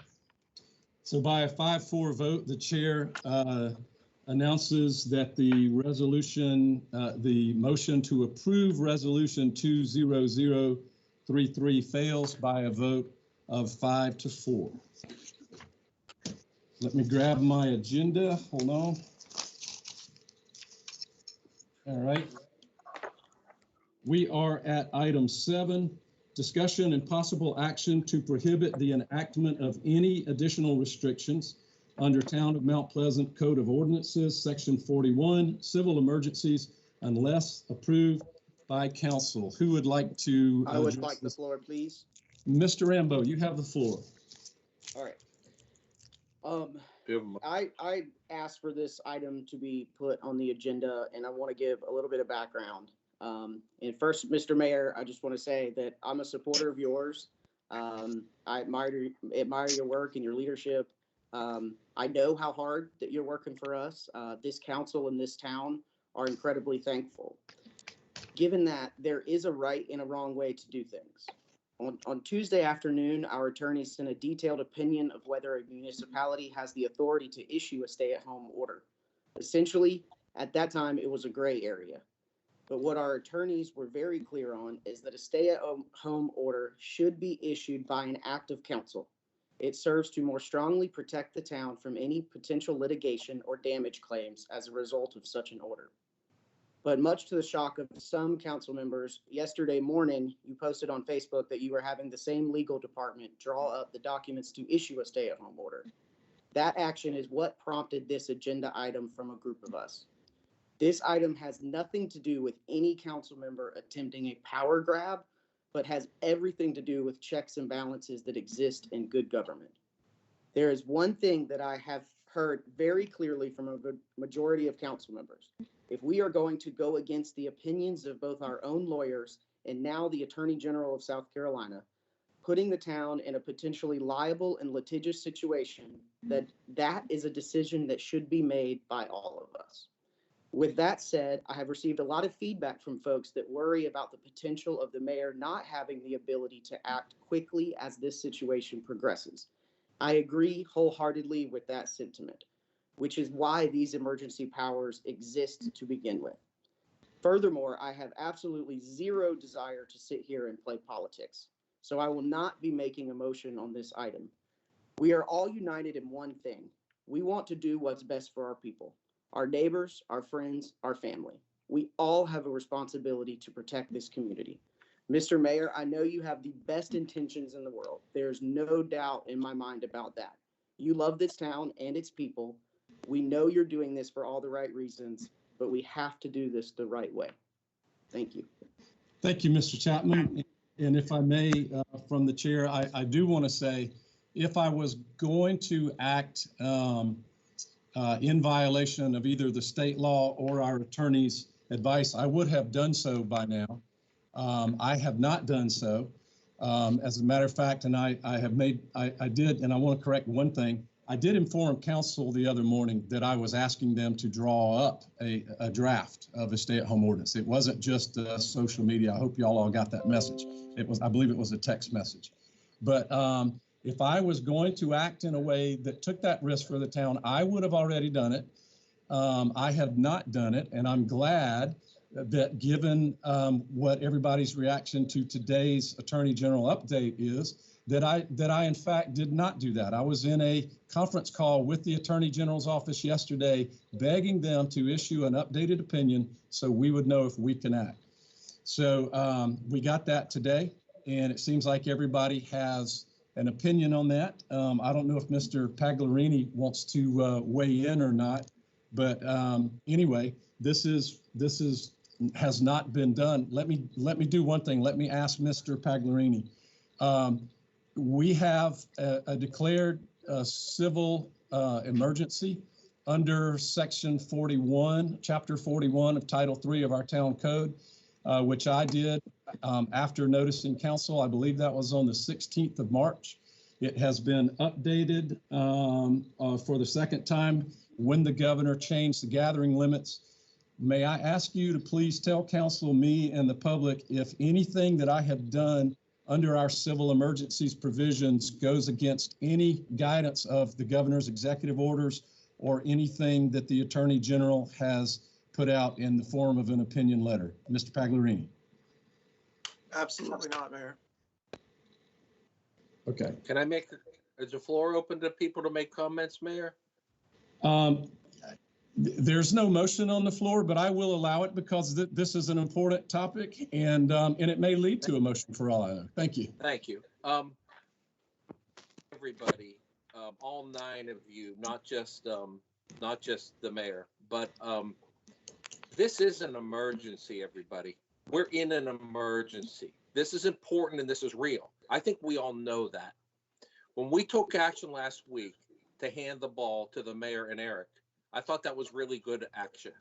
So by a 5-4 vote, the chair announces that the resolution, the motion to approve resolution 20033 fails by a vote of 5-4. Let me grab my agenda. Hold on. All right. We are at item 7, discussion and possible action to prohibit the enactment of any additional restrictions under Town of Mount Pleasant Code of Ordinances, Section 41, civil emergencies, unless approved by council. Who would like to I would address like the this? floor, please. Mr. Rambo, you have the floor. All right. Give 'em I asked for this item to be put on the agenda, and I want to give a little bit of background. And first, Mr. Mayor, I just want to say that I'm a supporter of yours. I admire your work and your leadership. I know how hard that you're working for us. This council and this town are incredibly thankful. Given that there is a right and a wrong way to do things. On Tuesday afternoon, our attorneys sent a detailed opinion of whether a municipality has the authority to issue a stay-at-home order. Essentially, at that time, it was a gray area. But what our attorneys were very clear on is that a stay-at-home order should be issued by an act of council. It serves to more strongly protect the town from any potential litigation or damage claims as a result of such an order. But much to the shock of some council members, yesterday morning, you posted on Facebook that you were having the same legal department draw up the documents to issue a stay-at-home order. That action is what prompted this agenda item from a group of us. This item has nothing to do with any council member attempting a power grab, but has everything to do with checks and balances that exist in good government. There is one thing that I have heard very clearly from a majority of council members. If we are going to go against the opinions of both our own lawyers and now the Attorney General of South Carolina, putting the town in a potentially liable and litigious situation, that is a decision that should be made by all of us. With that said, I have received a lot of feedback from folks that worry about the potential of the mayor not having the ability to act quickly as this situation progresses. I agree wholeheartedly with that sentiment, which is why these emergency powers exist to begin with. Furthermore, I have absolutely zero desire to sit here and play politics, so I will not be making a motion on this item. We are all united in one thing. We want to do what's best for our people, our neighbors, our friends, our family. We all have a responsibility to protect this community. Mr. Mayor, I know you have the best intentions in the world. There's no doubt in my mind about that. You love this town and its people. We know you're doing this for all the right reasons, but we have to do this the right way. Thank you. Thank you, Mr. Chapman. And if I may, from the chair, I do want to say, if I was going to act in violation of either the state law or our attorney's advice, I would have done so by now. I have not done so. As a matter of fact, and I did, and I want to correct one thing. I did inform council the other morning that I was asking them to draw up a draft of a stay-at-home ordinance. It wasn't just social media. I hope y'all all got that message. I believe it was a text message. But if I was going to act in a way that took that risk for the town, I would have already done it. I have not done it, and I'm glad that given what everybody's reaction to today's Attorney General update is, that I in fact did not do that. I was in a conference call with the Attorney General's office yesterday, begging them to issue an updated opinion so we would know if we can act. So we got that today, and it seems like everybody has an opinion on that. I don't know if Mr. Pagliarini wants to weigh in or not, but anyway, this has not been done. Let me do one thing. Let me ask Mr. Pagliarini. We have a declared civil emergency under Section 41, Chapter 41 of Title III of our town code, which I did after noticing council. I believe that was on the 16th of March. It has been updated for the second time when the governor changed the gathering limits. May I ask you to please tell council, me, and the public if anything that I have done under our civil emergencies provisions goes against any guidance of the governor's executive orders or anything that the attorney general has put out in the form of an opinion letter. Mr. Pagliarini. Absolutely not, Mayor. Okay. Can I make, is the floor open to people to make comments, Mayor? There's no motion on the floor, but I will allow it because this is an important topic and it may lead to a motion for all I know. Thank you. Thank you. Everybody, all 9 of you, not just the mayor, but this is an emergency, everybody. We're in an emergency. This is important and this is real. I think we all know that. When we took action last week to hand the ball to the mayor and Eric, I thought that was really good action.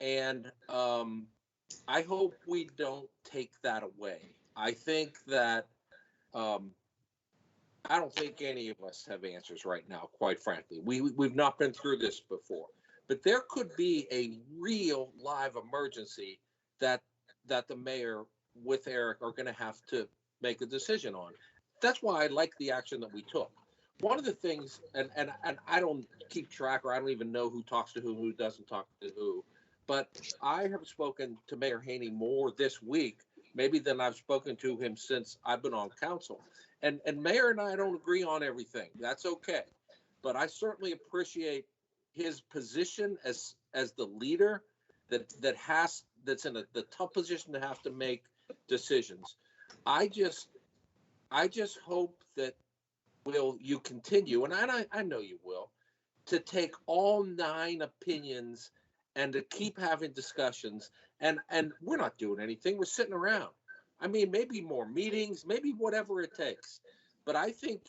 And I hope we don't take that away. I think that I don't think any of us have answers right now, quite frankly. We've not been through this before. But there could be a real live emergency that the mayor with Eric are going to have to make a decision on. That's why I like the action that we took. One of the things, and I don't keep track, or I don't even know who talks to who doesn't talk to who, but I have spoken to Mayor Haney more this week, maybe than I've spoken to him since I've been on council. And Mayor and I don't agree on everything. That's okay. But I certainly appreciate his position as the leader that's in the tough position to have to make decisions. I just hope that you continue, and I know you will, to take all 9 opinions and to keep having discussions. And we're not doing anything. We're sitting around. I mean, maybe more meetings, maybe whatever it takes. But I think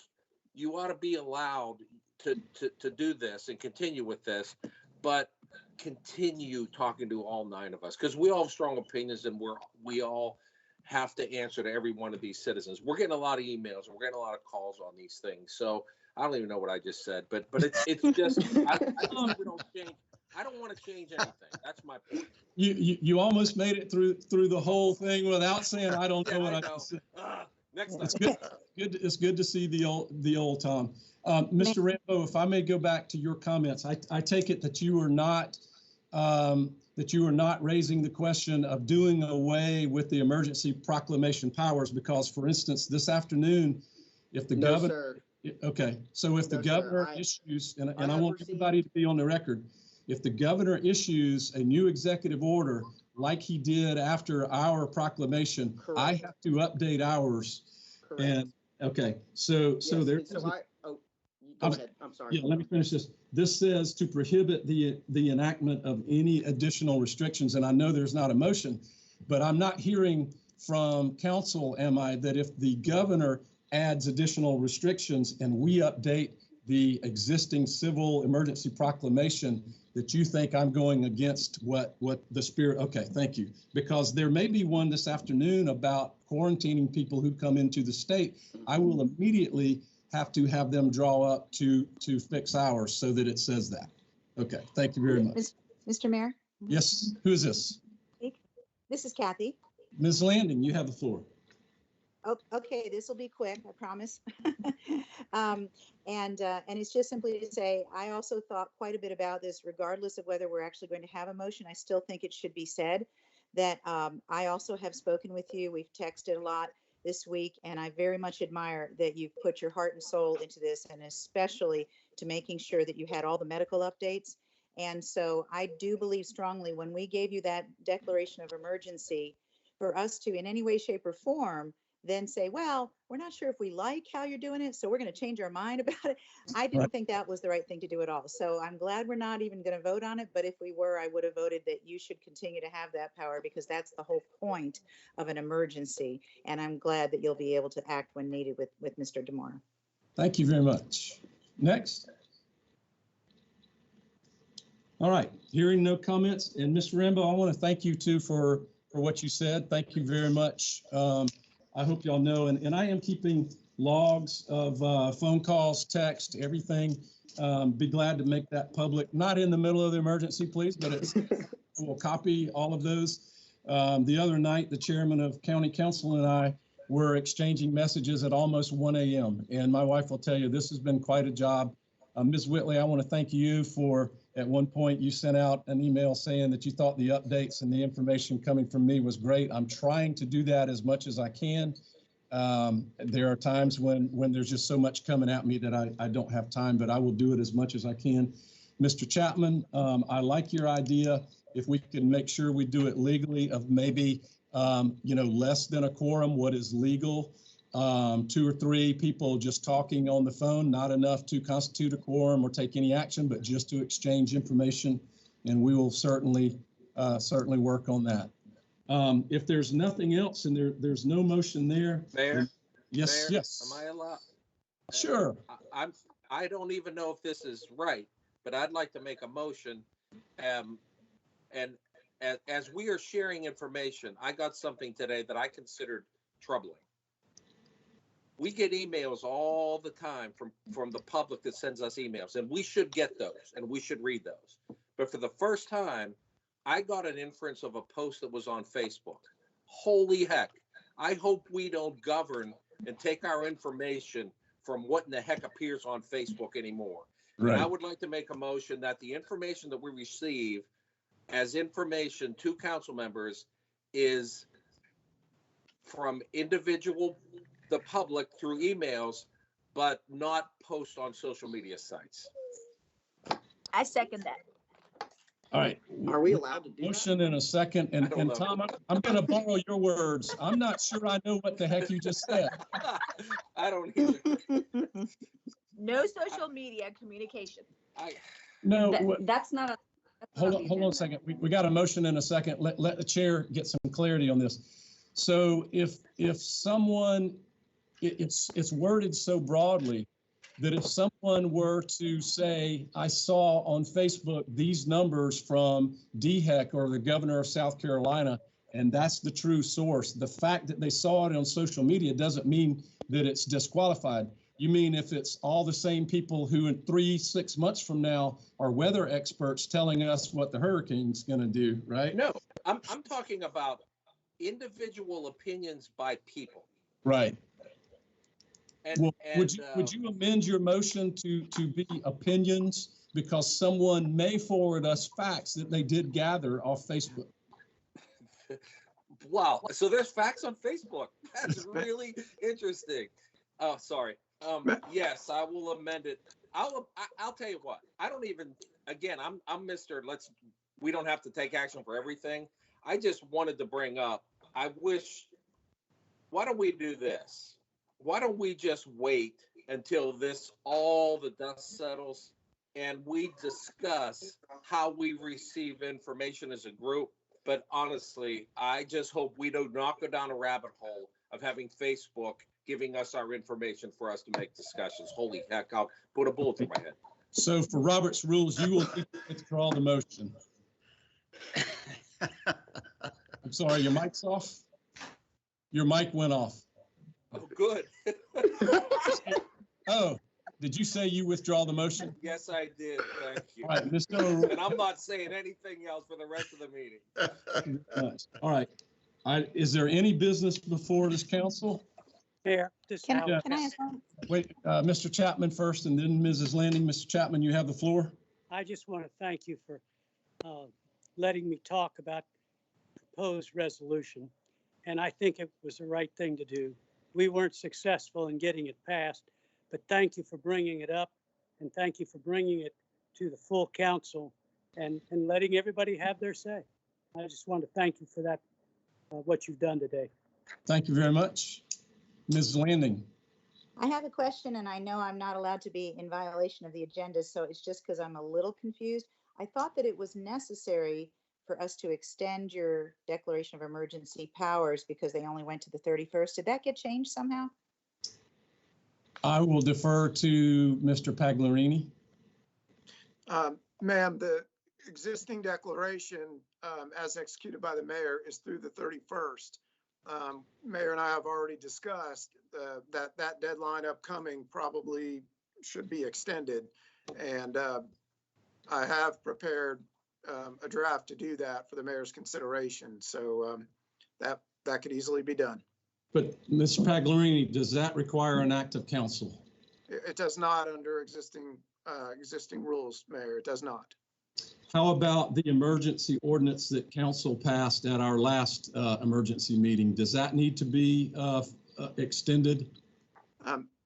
you ought to be allowed to do this and continue with this, but continue talking to all 9 of us, because we all have strong opinions and we all have to answer to every one of these citizens. We're getting a lot of emails and we're getting a lot of calls on these things. So I don't even know what I just said, but it's just I just hope we don't change. I don't want to change anything. That's my point. You almost made it through the whole thing without saying I don't know what I just said. Next time. It's good. It's good to see the old Tom. Mr. Rambo, if I may go back to your comments, I take it that you are not raising the question of doing away with the emergency proclamation powers, because, for instance, this afternoon, if the governor, okay, so if the governor issues, and I want everybody to be on the record, if the governor issues a new executive order like he did after our proclamation, correct, I have to update ours. Correct. And okay, so yes, there's. Go ahead. I'm sorry. Yeah, let me finish this. This says to prohibit the enactment of any additional restrictions, and I know there's not a motion, but I'm not hearing from council, am I, that if the governor adds additional restrictions and we update the existing civil emergency proclamation, that you think I'm going against what the spirit, okay, thank you. Because there may be one this afternoon about quarantining people who come into the state. I will immediately have to have them draw up to fix ours so that it says that. Okay, thank you very much. Mr. Mayor? Yes, who is this? This is Kathy. Ms. Landing, you have the floor. Okay, this will be quick, I promise. And it's just simply to say, I also thought quite a bit about this, regardless of whether we're actually going to have a motion. I still think it should be said that I also have spoken with you. We've texted a lot this week, and I very much admire that you've put your heart and soul into this, and especially to making sure that you had all the medical updates. And so I do believe strongly when we gave you that declaration of emergency, for us to in any way, shape, or form then say, well, we're not sure if we like how you're doing it, so we're going to change our mind about it. I didn't think that was the right thing to do at all. So I'm glad we're not even going to vote on it. But if we were, I would have voted that you should continue to have that power, because that's the whole point of an emergency. And I'm glad that you'll be able to act when needed with Mr. DeMora. Thank you very much. Next. All right, hearing no comments. And Mr. Rambo, I want to thank you too for what you said. Thank you very much. I hope y'all know, and I am keeping logs of phone calls, text, everything. Be glad to make that public, not in the middle of the emergency, please, but we'll copy all of those. The other night, the chairman of county council and I were exchanging messages at almost 1 a.m. And my wife will tell you, this has been quite a job. Ms. Whitley, I want to thank you for, at one point, you sent out an email saying that you thought the updates and the information coming from me was great. I'm trying to do that as much as I can. There are times when there's just so much coming at me that I don't have time, but I will do it as much as I can. Mr. Chapman, I like your idea. If we can make sure we do it legally of maybe, less than a quorum, what is legal, 2 or 3 people just talking on the phone, not enough to constitute a quorum or take any action, but just to exchange information. And we will certainly work on that. If there's nothing else and there's no motion there. Mayor? Yes, Mayor, yes. Am I allowed? Sure. I don't even know if this is right, but I'd like to make a motion. And as we are sharing information, I got something today that I considered troubling. We get emails all the time from the public that sends us emails, and we should get those and we should read those. But for the first time, I got an inference of a post that was on Facebook. Holy heck. I hope we don't govern and take our information from what in the heck appears on Facebook anymore. Right. And I would like to make a motion that the information that we receive as information to council members is from the public through emails, but not post on social media sites. I second that. All right. Are we allowed to do that? Motion in a second. And Tom, I'm going to borrow your words. I'm not sure I know what the heck you just said. I don't either. No social media communication. That's not a. Hold on a second. We got a motion in a second. Let the chair get some clarity on this. So if someone, it's worded so broadly that if someone were to say, I saw on Facebook these numbers from DHEC or the governor of South Carolina, and that's the true source, the fact that they saw it on social media doesn't mean that it's disqualified. You mean if it's all the same people who in 3-6 months from now are weather experts telling us what the hurricane's going to do, right? No, I'm talking about individual opinions by people. Right. And, would you amend your motion to be opinions, because someone may forward us facts that they did gather off Facebook? Wow. So there's facts on Facebook. That's really interesting. Oh, sorry. Yes, I will amend it. I'll tell you what. I don't even. Again, I'm Mr. We don't have to take action for everything. I just wanted to bring up. I wish. Why don't we do this? Why don't we just wait until all the dust settles and we discuss how we receive information as a group? But honestly, I just hope we do not go down a rabbit hole of having Facebook giving us our information for us to make discussions. Holy heck, I'll put a bullet through my head. So for Robert's rules, you will withdraw the motion. I'm sorry, your mic's off? Your mic went off. Oh, good. Oh, did you say you withdraw the motion? Yes, I did. Thank you. All right, Mr. O'Rourke. And I'm not saying anything else for the rest of the meeting. All right. Is there any business before this council? Mayor, Can I ask one? Wait, Mr. Chapman first, and then Mrs. Landing. Mr. Chapman, you have the floor. I just want to thank you for letting me talk about proposed resolution. And I think it was the right thing to do. We weren't successful in getting it passed, but thank you for bringing it up, and thank you for bringing it to the full council and letting everybody have their say. I just want to thank you for that, what you've done today. Thank you very much. Ms. Landing. I have a question, and I know I'm not allowed to be in violation of the agenda, so it's just because I'm a little confused. I thought that it was necessary for us to extend your declaration of emergency powers because they only went to the 31st. Did that get changed somehow? I will defer to Mr. Pagliarini. Ma'am, the existing declaration as executed by the mayor is through the 31st. Mayor and I have already discussed that deadline upcoming probably should be extended. And I have prepared a draft to do that for the mayor's consideration. So that could easily be done. But Mr. Pagliarini, does that require an act of council? It does not under existing rules, Mayor. It does not. How about the emergency ordinance that council passed at our last emergency meeting? Does that need to be extended?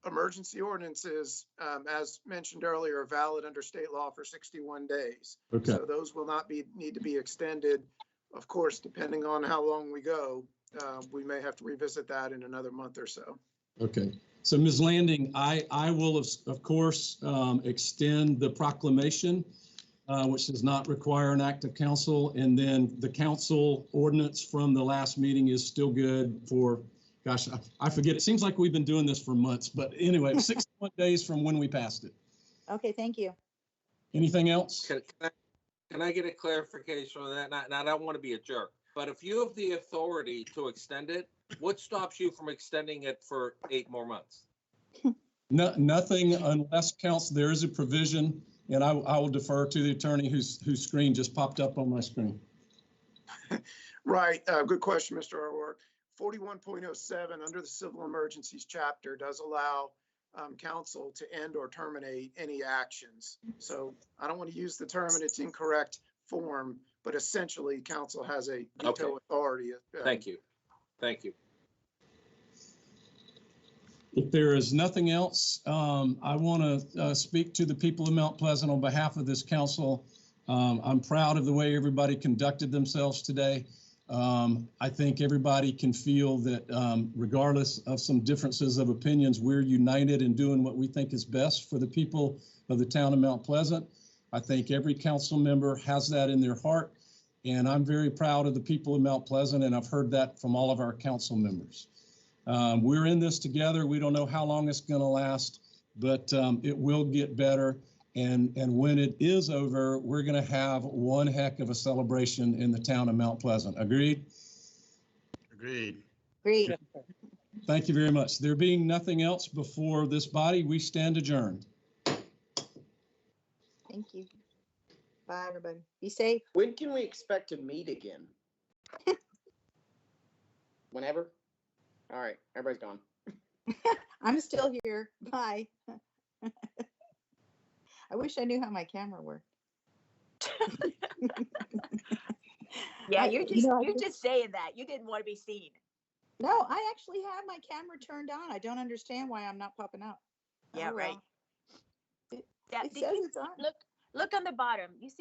Emergency ordinances, as mentioned earlier, are valid under state law for 61 days. Okay. So those will not need to be extended. Of course, depending on how long we go, we may have to revisit that in another month or so. Okay. So Ms. Landing, I will, of course, extend the proclamation, which does not require an act of council. And then the council ordinance from the last meeting is still good for, gosh, I forget. It seems like we've been doing this for months, but anyway, 61 days from when we passed it. Okay, thank you. Anything else? Can I get a clarification on that? And I don't want to be a jerk, but if you have the authority to extend it, what stops you from extending it for 8 more months? No, nothing unless council, there is a provision, and I will defer to the attorney whose screen just popped up on my screen. Right. Good question, Mr. O'Rourke. 41.07 under the Civil Emergencies Chapter does allow council to end or terminate any actions. So I don't want to use the term in its incorrect form, but essentially council has a veto authority. Thank you. Thank you. If there is nothing else, I want to speak to the people of Mount Pleasant on behalf of this council. I'm proud of the way everybody conducted themselves today. I think everybody can feel that regardless of some differences of opinions, we're united in doing what we think is best for the people of the town of Mount Pleasant. I think every council member has that in their heart, and I'm very proud of the people of Mount Pleasant, and I've heard that from all of our council members. We're in this together. We don't know how long it's going to last, but it will get better. And when it is over, we're going to have one heck of a celebration in the town of Mount Pleasant. Agreed? Agreed. Great. Thank you very much. There being nothing else before this body, we stand adjourned. Thank you. Bye, everybody. Be safe. When can we expect to meet again? Whenever? All right, everybody's gone. I'm still here. Bye. I wish I knew how my camera worked. Yeah, you're just just saying that. You didn't want to be seen. No, I actually have my camera turned on. I don't understand why I'm not popping up. Yeah, Oh, right. well. It Yeah, says it's on. look on the bottom. You see